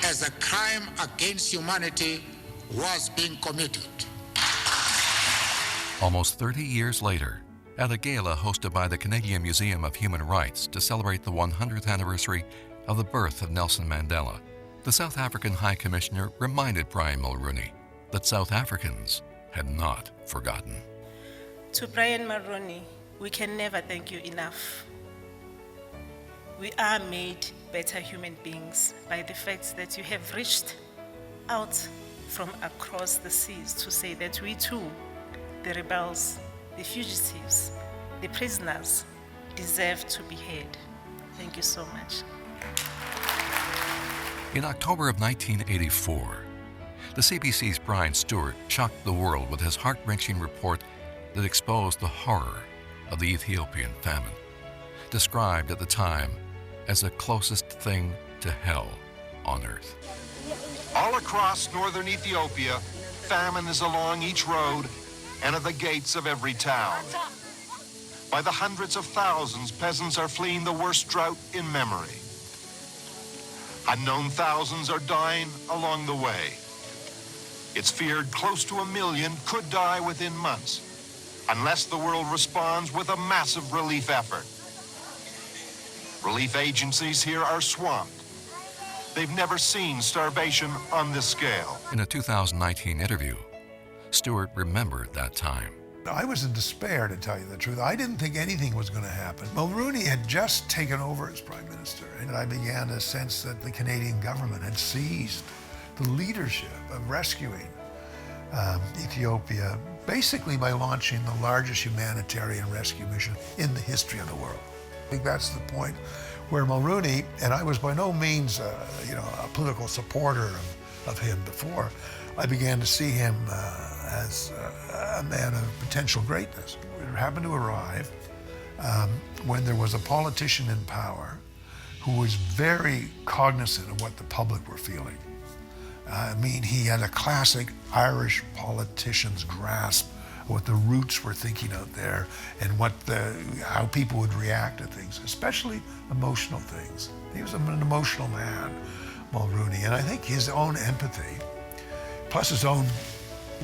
as a crime against humanity was being committed. Almost 30 years later, at a gala hosted by the Canadian Museum of Human Rights to celebrate the 100th anniversary of the birth of Nelson Mandela, the South African High Commissioner reminded Brian Mulroney that South Africans had not forgotten. To Brian Mulroney, we can never thank you enough. We are made better human beings by the fact that you have reached out from across the seas to say that we too, the rebels, the fugitives, the prisoners, deserve to be heard. Thank you so much. In October of 1984, the CBC's Brian Stewart shocked the world with his heart-wrenching report that exposed the horror of the Ethiopian famine, described at the time as the closest thing to hell on earth. All across northern Ethiopia, famine is along each road and at the gates of every town. By the hundreds of thousands, peasants are fleeing the worst drought in memory. Unknown thousands are dying along the way. It's feared close to 1 million could die within months, unless the world responds with a massive relief effort. Relief agencies here are swamped. They've never seen starvation on this scale. In a 2019 interview, Stewart remembered that time. I was in despair, to tell you the truth. I didn't think anything was going to happen. Mulroney had just taken over as Prime Minister, and I began to sense that the Canadian government had seized the leadership of rescuing Ethiopia, basically by launching the largest humanitarian rescue mission in the history of the world. I think that's the point where Mulroney, and I was by no means a political supporter of him before, I began to see him as a man of potential greatness. It happened to arrive when there was a politician in power who was very cognizant of what the public were feeling. I mean, he had a classic Irish politician's grasp of what the roots were thinking out there and how people would react to things, especially emotional things. He was an emotional man, Mulroney, and I think his own empathy, plus his own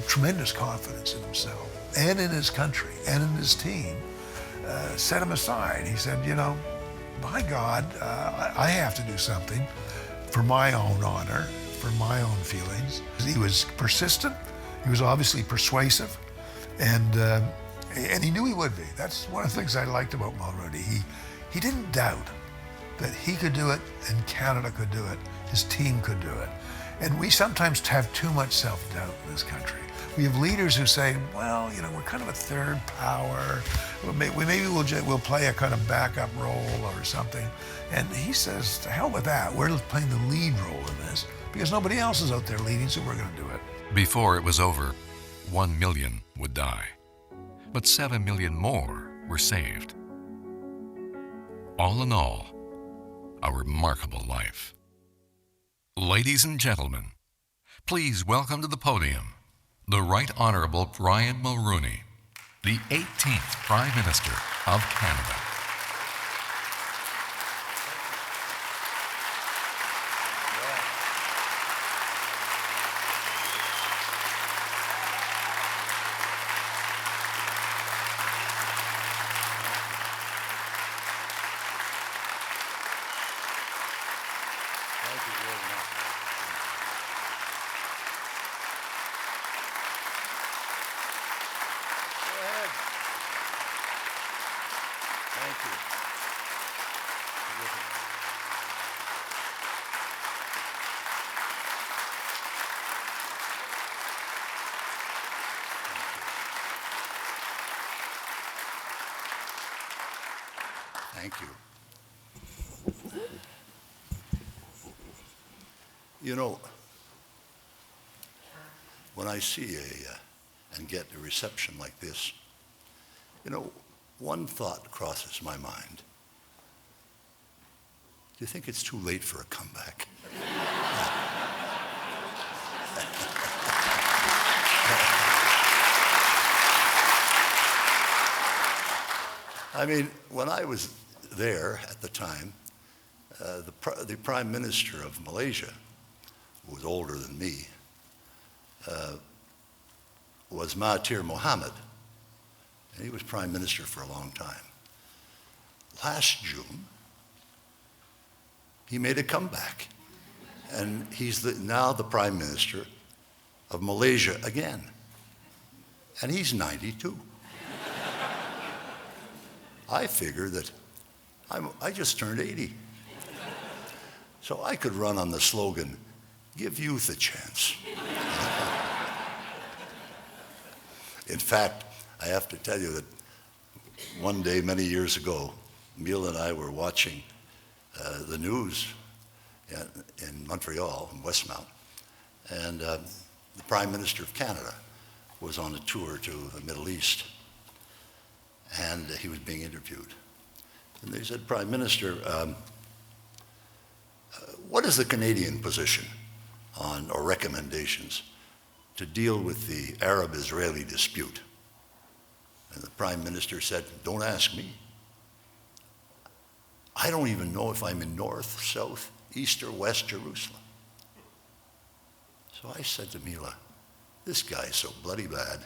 tremendous confidence in himself and in his country and in his team, set him aside. He said, you know, by God, I have to do something for my own honor, for my own feelings. He was persistent, he was obviously persuasive, and he knew he would be. That's one of the things I liked about Mulroney. He didn't doubt that he could do it and Canada could do it, his team could do it. And we sometimes have too much self-doubt in this country. We have leaders who say, well, you know, we're kind of a third power. Maybe we'll play a kind of backup role or something. And he says, to hell with that. We're playing the lead role in this because nobody else is out there leading, so we're going to do it. Before it was over, 1 million would die. But 7 million more were saved. All in all, a remarkable life. Ladies and gentlemen, please welcome to the podium the Right Honourable Brian Mulroney, the 18th Prime Minister of Canada. Thank you. You know, when I see and get a reception like this, you know, one thought crosses my mind. Do you think it's too late for a comeback? I mean, when I was there at the time, the Prime Minister of Malaysia, who was older than me, was Mahathir Mohamad, and he was Prime Minister for a long time. Last June, he made a comeback, and he's now the Prime Minister of Malaysia again, and he's 92. I figure that I just turned 80. So I could run on the slogan, give youth a chance. In fact, I have to tell you that one day, many years ago, Emile and I were watching the news in Montreal, in Westmount, and the Prime Minister of Canada was on a tour to the Middle East. And he was being interviewed. And they said, Prime Minister, what is the Canadian position on, or recommendations, to deal with the Arab-Israeli dispute? And the Prime Minister said, don't ask me. I don't even know if I'm in North, South, East, or West Jerusalem. So I said to Mila, this guy is so bloody bad,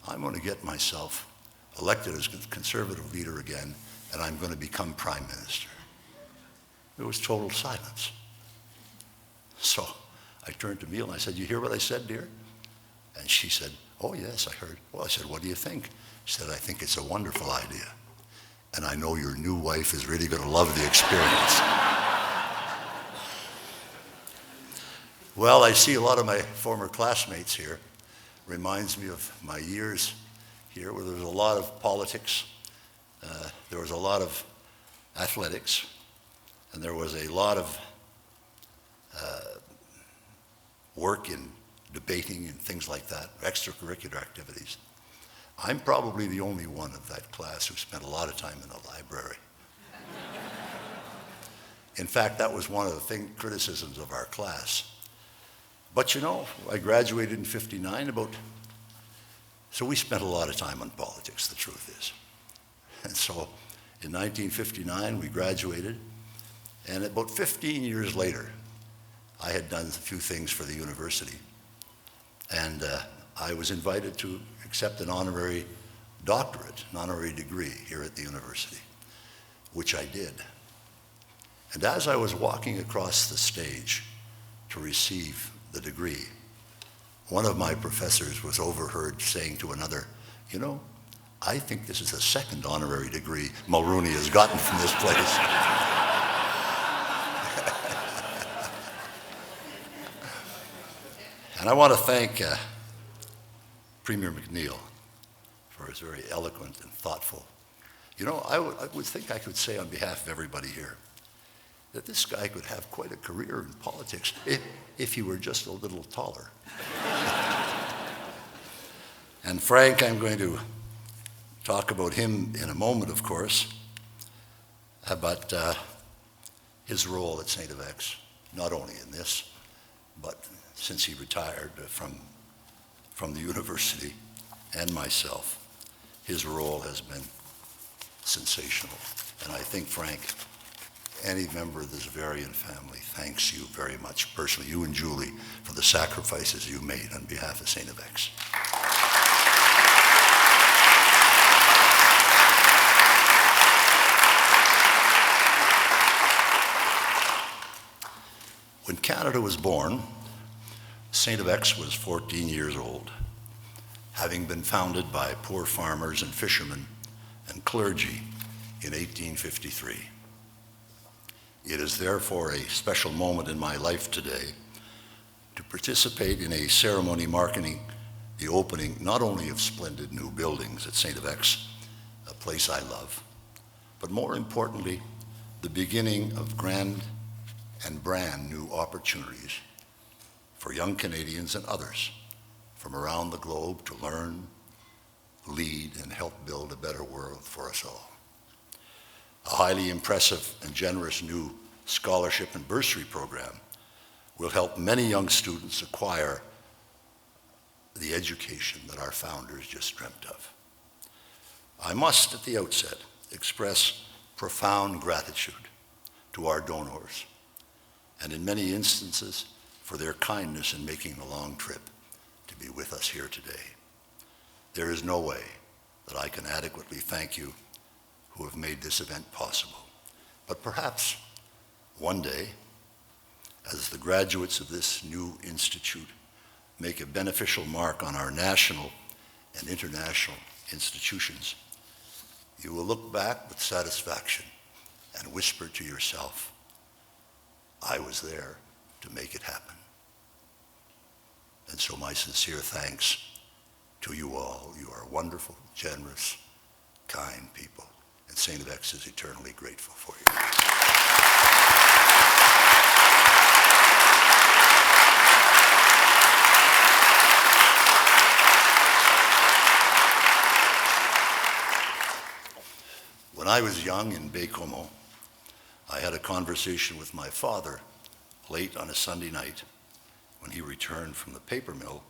I'm going to get myself elected as Conservative leader again, and I'm going to become Prime Minister. There was total silence. So I turned to Emile and I said, you hear what I said, dear? And she said, oh yes, I heard. Well, I said, what do you think? She said, I think it's a wonderful idea. And I know your new wife is really going to love the experience. Well, I see a lot of my former classmates here. reminds me of my years here where there was a lot of politics, there was a lot of athletics, and there was a lot of work in debating and things like that, extracurricular activities. I'm probably the only one of that class who spent a lot of time in the library. In fact, that was one of the criticisms of our class. But you know, I graduated in '59 so we spent a lot of time on politics, the truth is. And so in 1959, we graduated, and about 15 years later, I had done a few things for the university, and I was invited to accept an honorary doctorate, an honorary degree here at the university, which I did. And as I was walking across the stage to receive the degree, one of my professors was overheard saying to another, you know, I think this is the second honorary degree Mulroney has gotten from this place. And I want to thank Premier McNeil for his very eloquent and thoughtful. You know, I would think I could say on behalf of everybody here that this guy could have quite a career in politics if he were just a little taller. And Frank, I'm going to talk about him in a moment, of course, about his role at St. FX, not only in this, but since he retired from the university, and myself, his role has been sensational. And I think, Frank, any member of this Varian family thanks you very much personally, you and Julie, for the sacrifices you made on behalf of St. FX. When Canada was born, St. FX was 14 years old, having been founded by poor farmers and fishermen and clergy in 1853. It is therefore a special moment in my life today to participate in a ceremony marking the opening not only of splendid new buildings at St. FX, a place I love, but more importantly, the beginning of grand and brand new opportunities for young Canadians and others from around the globe to learn, lead, and help build a better world for us all. A highly impressive and generous new scholarship and bursary program will help many young students acquire the education that our founders just dreamt of. I must, at the outset, express profound gratitude to our donors, and in many instances, for their kindness in making the long trip to be with us here today. There is no way that I can adequately thank you who have made this event possible. But perhaps one day, as the graduates of this new institute make a beneficial mark on our national and international institutions, you will look back with satisfaction and whisper to yourself, I was there to make it happen. And so my sincere thanks to you all. You are wonderful, generous, kind people, and St. FX is eternally grateful for you. When I was young in Baie-Comeau, I had a conversation with my father late on a Sunday night when he returned from the paper mill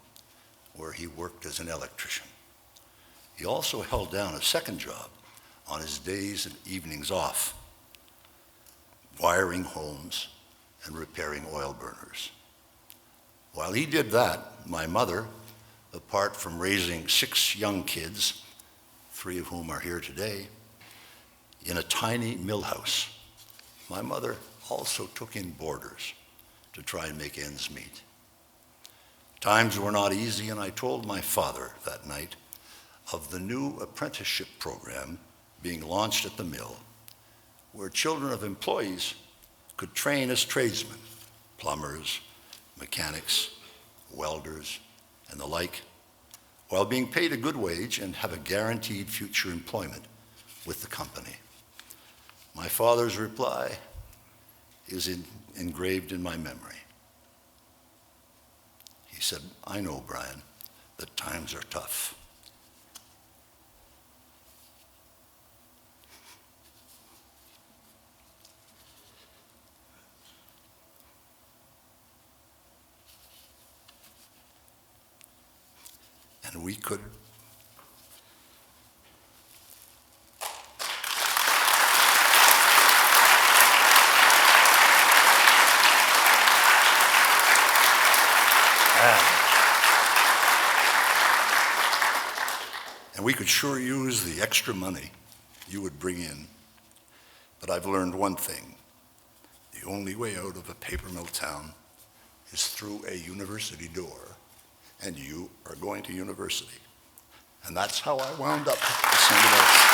where he worked as an electrician. He also held down a second job on his days and evenings off, wiring homes and repairing oil burners. While he did that, my mother, apart from raising 6 young kids, 3 of whom are here today, in a tiny mill house, my mother also took in boarders to try and make ends meet. Times were not easy, and I told my father that night of the new apprenticeship program being launched at the mill, where children of employees could train as tradesmen, plumbers, mechanics, welders, and the like, while being paid a good wage and have a guaranteed future employment with the company. My father's reply is engraved in my memory. He said, "I know, Brian, that times are tough. And we could sure use the extra money you would bring in, but I've learned one thing. The only way out of a paper mill town is through a university door, and you are going to university. And that's how I wound up at St. Louis.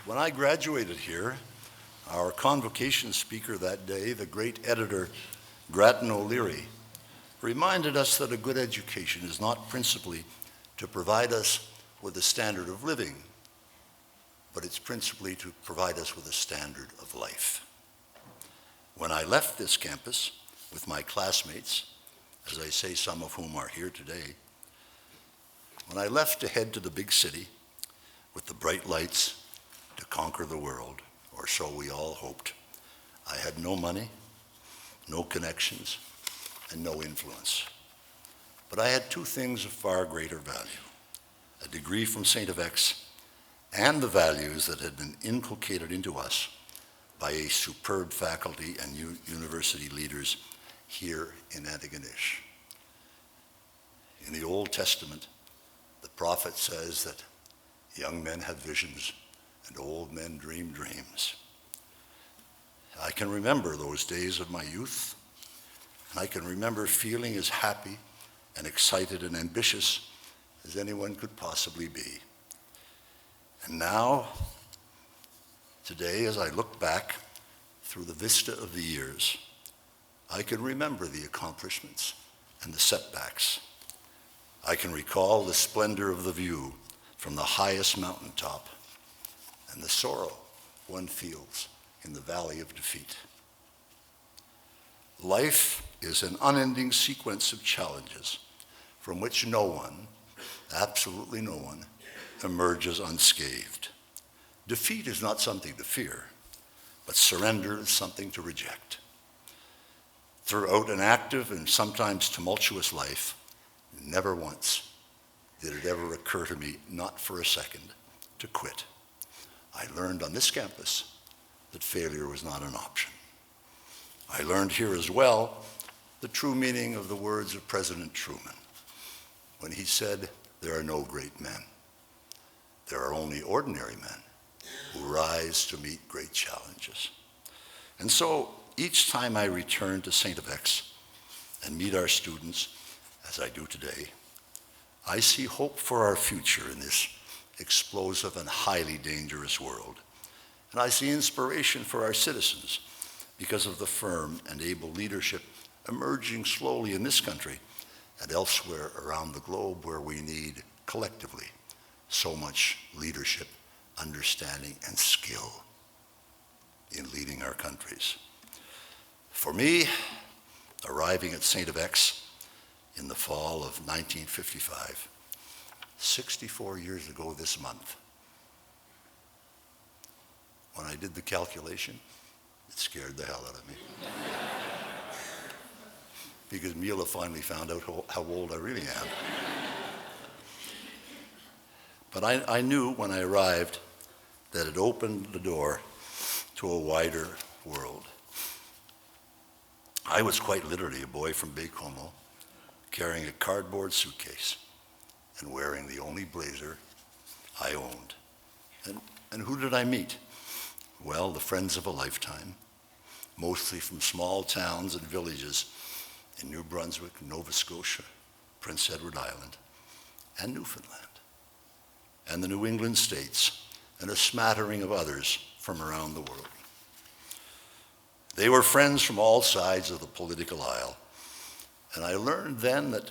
When I graduated here, our convocation speaker that day, the great editor Grattan O'Leary, reminded us that a good education is not principally to provide us with a standard of living, but it's principally to provide us with a standard of life. When I left this campus with my classmates, as I say, some of whom are here today, when I left to head to the big city with the bright lights to conquer the world, or so we all hoped, I had no money, no connections, and no influence. But I had two things of far greater value: a degree from St. FX and the values that had been inculcated into us by a superb faculty and university leaders here in Antigonish. In the Old Testament, the prophet says that young men have visions and old men dream dreams. I can remember those days of my youth, and I can remember feeling as happy and excited and ambitious as anyone could possibly be. And now, today, as I look back through the vista of the years, I can remember the accomplishments and the setbacks. I can recall the splendor of the view from the highest mountaintop and the sorrow one feels in the valley of defeat. Life is an unending sequence of challenges from which no one, absolutely no one, emerges unscathed. Defeat is not something to fear, but surrender is something to reject. Throughout an active and sometimes tumultuous life, never once did it ever occur to me, not for a second, to quit. I learned on this campus that failure was not an option. I learned here as well the true meaning of the words of President Truman when he said, "There are no great men. There are only ordinary men who rise to meet great challenges." And so each time I return to St. FX and meet our students, as I do today, I see hope for our future in this explosive and highly dangerous world. And I see inspiration for our citizens because of the firm and able leadership emerging slowly in this country and elsewhere around the globe where we need, collectively, so much leadership, understanding, and skill in leading our countries. For me, arriving at St. FX in the fall of 1955, 64 years ago this month, when I did the calculation, it scared the hell out of me. Because Mila finally found out how old I really am. But I knew when I arrived that it opened the door to a wider world. I was quite literally a boy from Baie-Comeau, carrying a cardboard suitcase and wearing the only blazer I owned. And who did I meet? Well, the friends of a lifetime, mostly from small towns and villages in New Brunswick, Nova Scotia, Prince Edward Island, and Newfoundland, and the New England states, and a smattering of others from around the world. They were friends from all sides of the political aisle, and I learned then that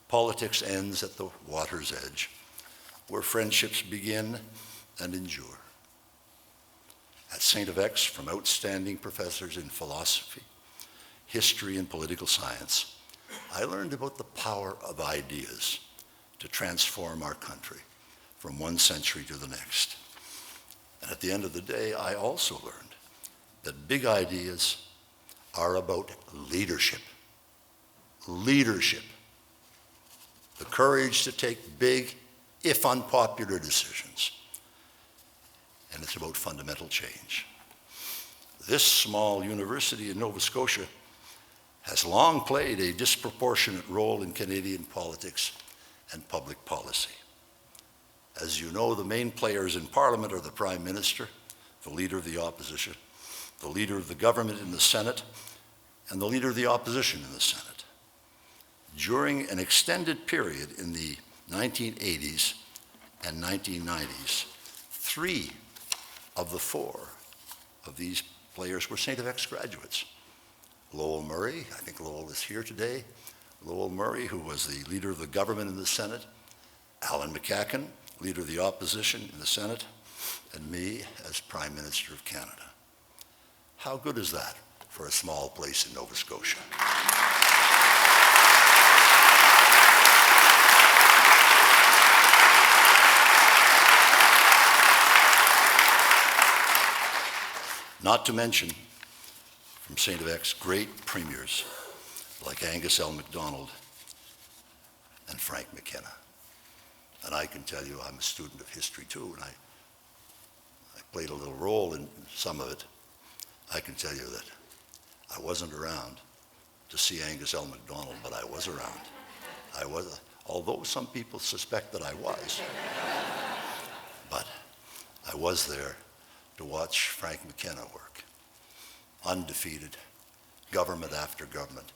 politics ends at the water's edge, where friendships begin and endure. At St. FX, from outstanding professors in philosophy, history, and political science, I learned about the power of ideas to transform our country from one century to the next. And at the end of the day, I also learned that big ideas are about leadership. Leadership. The courage to take big, if unpopular, decisions. And it's about fundamental change. This small university in Nova Scotia has long played a disproportionate role in Canadian politics and public policy. As you know, the main players in Parliament are the Prime Minister, the Leader of the Opposition, the Leader of the Government in the Senate, and the Leader of the Opposition in the Senate. During an extended period in the 1980s and 1990s, 3 of the 4 of these players were St. FX graduates. Lowell Murray, I think Lowell is here today, Lowell Murray, who was the Leader of the Government in the Senate, Alan McCacken, Leader of the Opposition in the Senate, and me as Prime Minister of Canada. How good is that for a small place in Nova Scotia? Not to mention, from St. FX, great premiers like Angus L. MacDonald and Frank McKenna. And I can tell you, I'm a student of history too, and I played a little role in some of it. I can tell you that I wasn't around to see Angus L. MacDonald, but I was around. I was, although some people suspect that I was. But I was there to watch Frank McKenna work. Undefeated, government after government.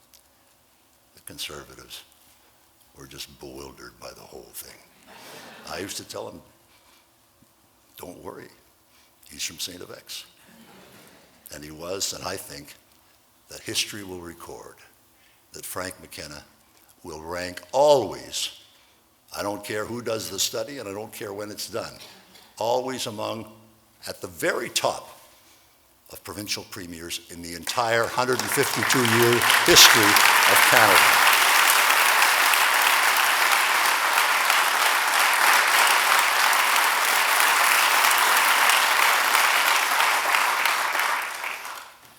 The Conservatives were just bewildered by the whole thing. I used to tell them, don't worry, he's from St. FX. And he was, and I think that history will record that Frank McKenna will rank always, I don't care who does the study and I don't care when it's done, always among, at the very top of provincial premiers in the entire 152-year history of Canada.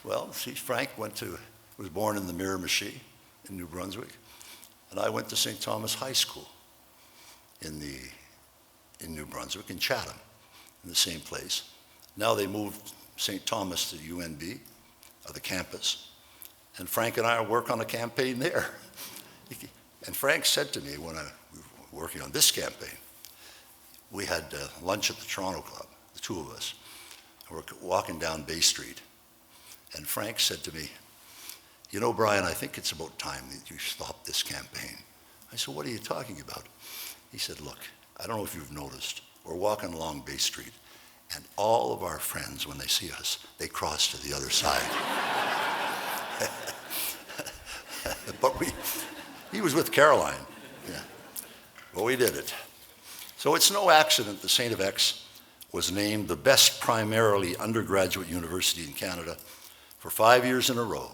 Well, see, Frank was born in the Miramichi in New Brunswick, and I went to St. Thomas High School in New Brunswick, in Chatham, in the same place. Now they moved St. Thomas to UNB, the campus, and Frank and I work on a campaign there. And Frank said to me when we were working on this campaign, we had lunch at the Toronto Club, the two of us, and we're walking down Bay Street. And Frank said to me, you know, Brian, I think it's about time that you stop this campaign. I said, what are you talking about? He said, look, I don't know if you've noticed, we're walking along Bay Street, and all of our friends, when they see us, they cross to the other side. But he was with Caroline. Yeah. Well, we did it. So it's no accident that St. FX was named the best primarily undergraduate university in Canada for 5 years in a row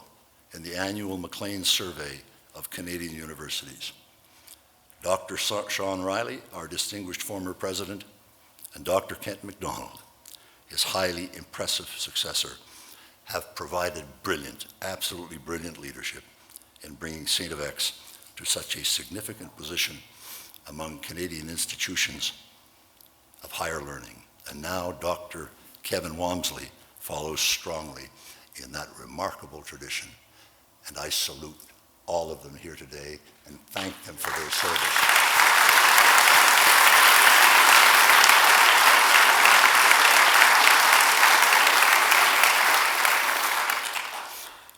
in the annual McLean Survey of Canadian Universities. Dr. Sean Riley, our distinguished former president, and Dr. Kent MacDonald, his highly impressive successor, have provided brilliant, absolutely brilliant leadership in bringing St. FX to such a significant position among Canadian institutions of higher learning. And now Dr. Kevin Wamsley follows strongly in that remarkable tradition and I salute all of them here today and thank them for their service.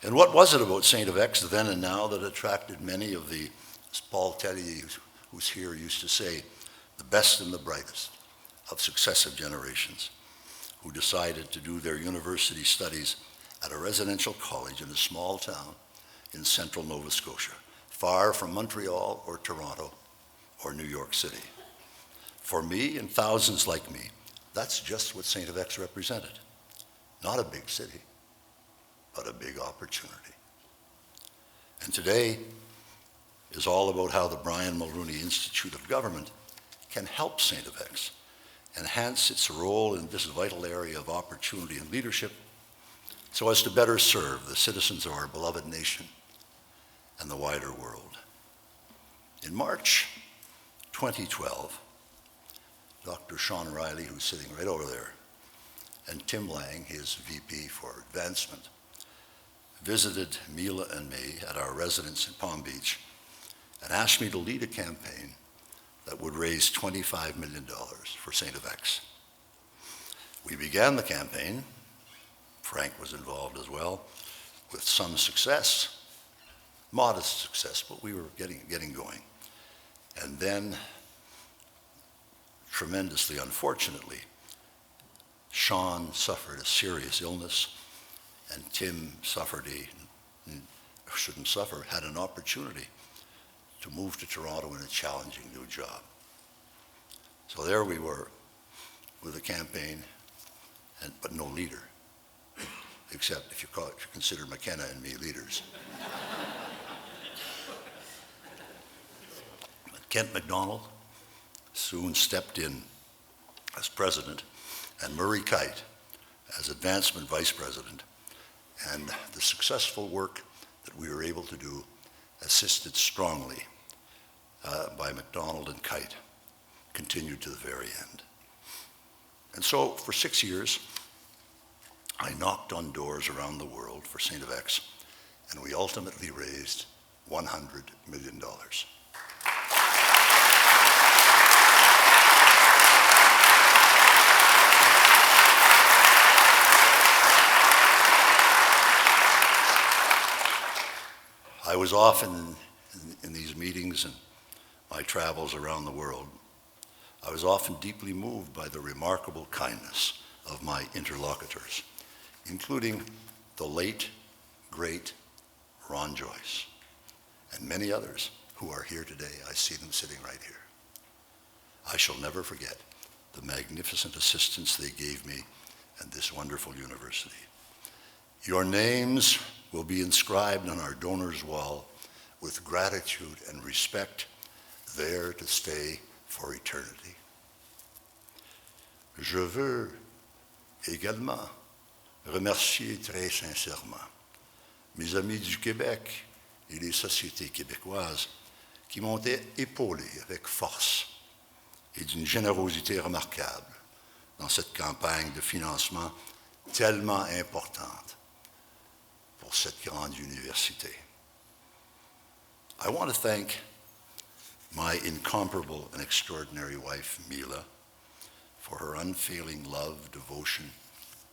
And what was it about St. X then and now that attracted many of the, as Paul Tellier, who's here, used to say, the best and the brightest of successive generations who decided to do their university studies at a residential college in a small town in central Nova Scotia, far from Montreal or Toronto or New York City. For me and thousands like me, that's just what St. X represented. Not a big city, but a big opportunity. And today is all about how the Brian Mulroney Institute of Government can help St. X enhance its role in this vital area of opportunity and leadership so as to better serve the citizens of our beloved nation and the wider world. In March 2012, Dr. Sean Riley, who's sitting right over there, and Tim Lang, his VP for Advancement, visited Mila and me at our residence in Palm Beach and asked me to lead a campaign that would raise $25 million for St. X. We began the campaign, Frank was involved as well, with some success, modest success, but we were getting going. And then, tremendously unfortunately, Sean suffered a serious illness, and Tim had an opportunity to move to Toronto in a challenging new job. So there we were with a campaign, but no leader, except if you consider McKenna and me leaders. Kent McDonald soon stepped in as president, and Murray Kite as advancement vice president, and the successful work that we were able to do, assisted strongly by McDonald and Kite, continued to the very end. And so for 6 years, I knocked on doors around the world for St. X, and we ultimately raised $100 million. I was often in these meetings and my travels around the world. I was often deeply moved by the remarkable kindness of my interlocutors, including the late, great Ron Joyce, and many others who are here today. I see them sitting right here. I shall never forget the magnificent assistance they gave me and this wonderful university. Your names will be inscribed on our donors' wall with gratitude and respect, there to stay for eternity. Je veux également remercier très sincèrement mes amis du Québec et les sociétés québécoises qui m'ont épaulé avec force et d'une générosité remarquable dans cette campagne de financement tellement importante pour cette grande université. I want to thank my incomparable and extraordinary wife, Mila, for her unfailing love, devotion,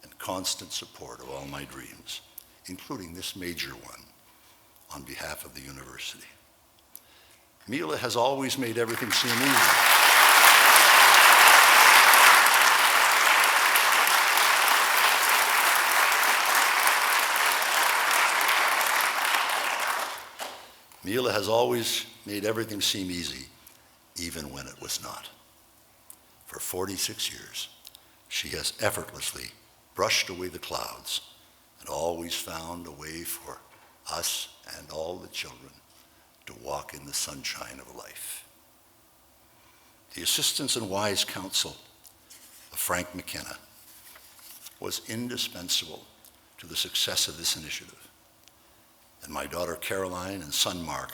and constant support of all my dreams, including this major one, on behalf of the university. Mila has always made everything seem easy. Mila has always made everything seem easy, even when it was not. For 46 years, she has effortlessly brushed away the clouds and always found a way for us and all the children to walk in the sunshine of life. The assistance and wise counsel of Frank McKenna was indispensable to the success of this initiative. And my daughter Caroline and son Mark,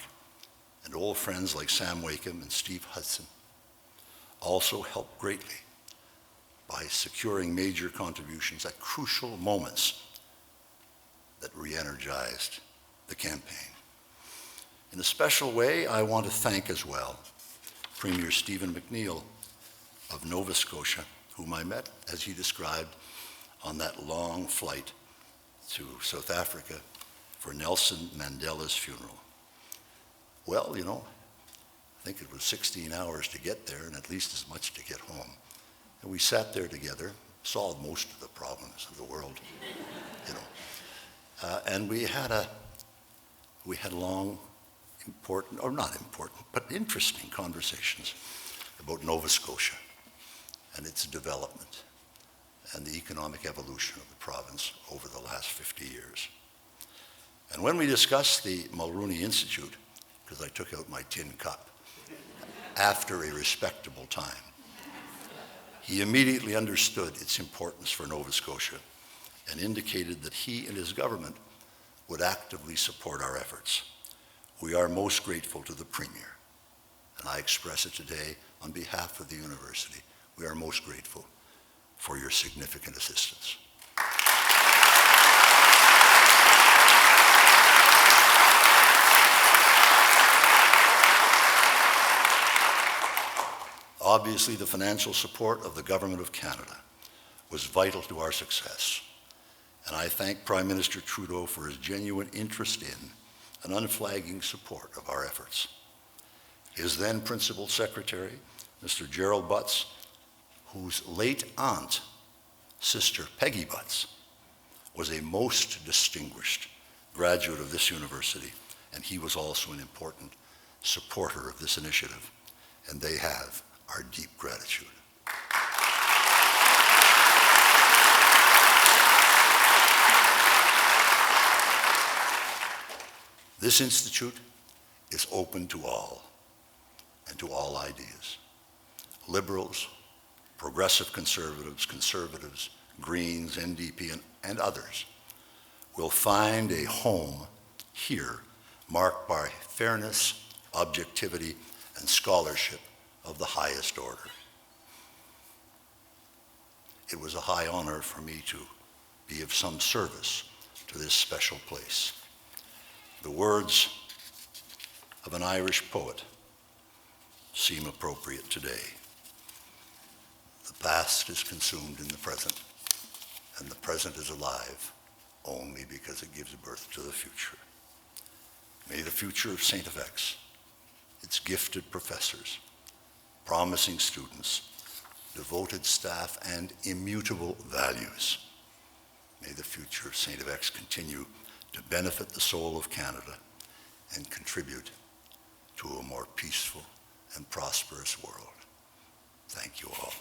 and old friends like Sam Wakeham and Steve Hudson, also helped greatly by securing major contributions at crucial moments that re-energized the campaign. In a special way, I want to thank as well Premier Stephen McNeil of Nova Scotia, whom I met, as he described, on that long flight to South Africa for Nelson Mandela's funeral. Well, you know, I think it was 16 hours to get there and at least as much to get home. And we sat there together, solved most of the problems of the world, you know. And we had long, important, or not important, but interesting conversations about Nova Scotia and its development and the economic evolution of the province over the last 50 years. And when we discussed the Mulroney Institute, because I took out my tin cup, after a respectable time, he immediately understood its importance for Nova Scotia and indicated that he and his government would actively support our efforts. We are most grateful to the Premier, and I express it today on behalf of the university. We are most grateful for your significant assistance. Obviously, the financial support of the Government of Canada was vital to our success, and I thank Prime Minister Trudeau for his genuine interest in and unflagging support of our efforts. His then Principal Secretary, Mr. Gerald Butts, whose late aunt, Sister Peggy Butts, was a most distinguished graduate of this university, and he was also an important supporter of this initiative, and they have our deep gratitude. This institute is open to all and to all ideas. Liberals, progressive conservatives, Greens, NDP, and others will find a home here marked by fairness, objectivity, and scholarship of the highest order. It was a high honor for me to be of some service to this special place. The words of an Irish poet seem appropriate today. The past is consumed in the present, and the present is alive only because it gives birth to the future. May the future of St. FX, its gifted professors, promising students, devoted staff, and immutable values, may the future of St. FX continue to benefit the soul of Canada and contribute to a more peaceful and prosperous world. Thank you all.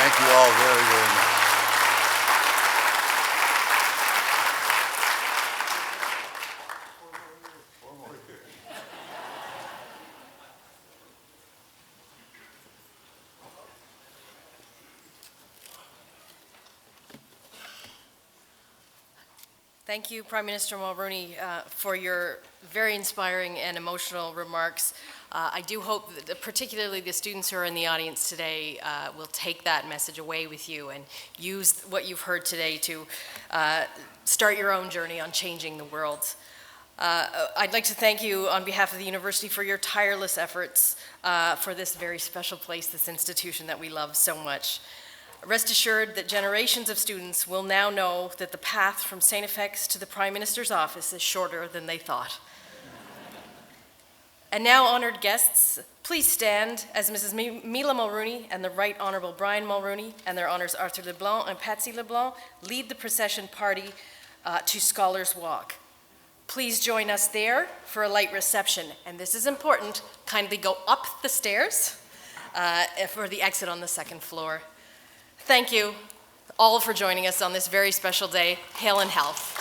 Thank you all very, very much. Thank you, Prime Minister Mulroney, for your very inspiring and emotional remarks. I do hope that particularly the students who are in the audience today will take that message away with you and use what you've heard today to start your own journey on changing the world. I'd like to thank you on behalf of the university for your tireless efforts for this very special place, this institution that we love so much. Rest assured that generations of students will now know that the path from St. FX to the Prime Minister's office is shorter than they thought. And now, honored guests, please stand as Mrs. Mila Mulroney and the Right Honorable Brian Mulroney and their honors Arthur LeBlanc and Patsy LeBlanc lead the procession party to Scholars Walk. Please join us there for a light reception. And this is important, kindly go up the stairs for the exit on the second floor. Thank you all for joining us on this very special day. Hail and health.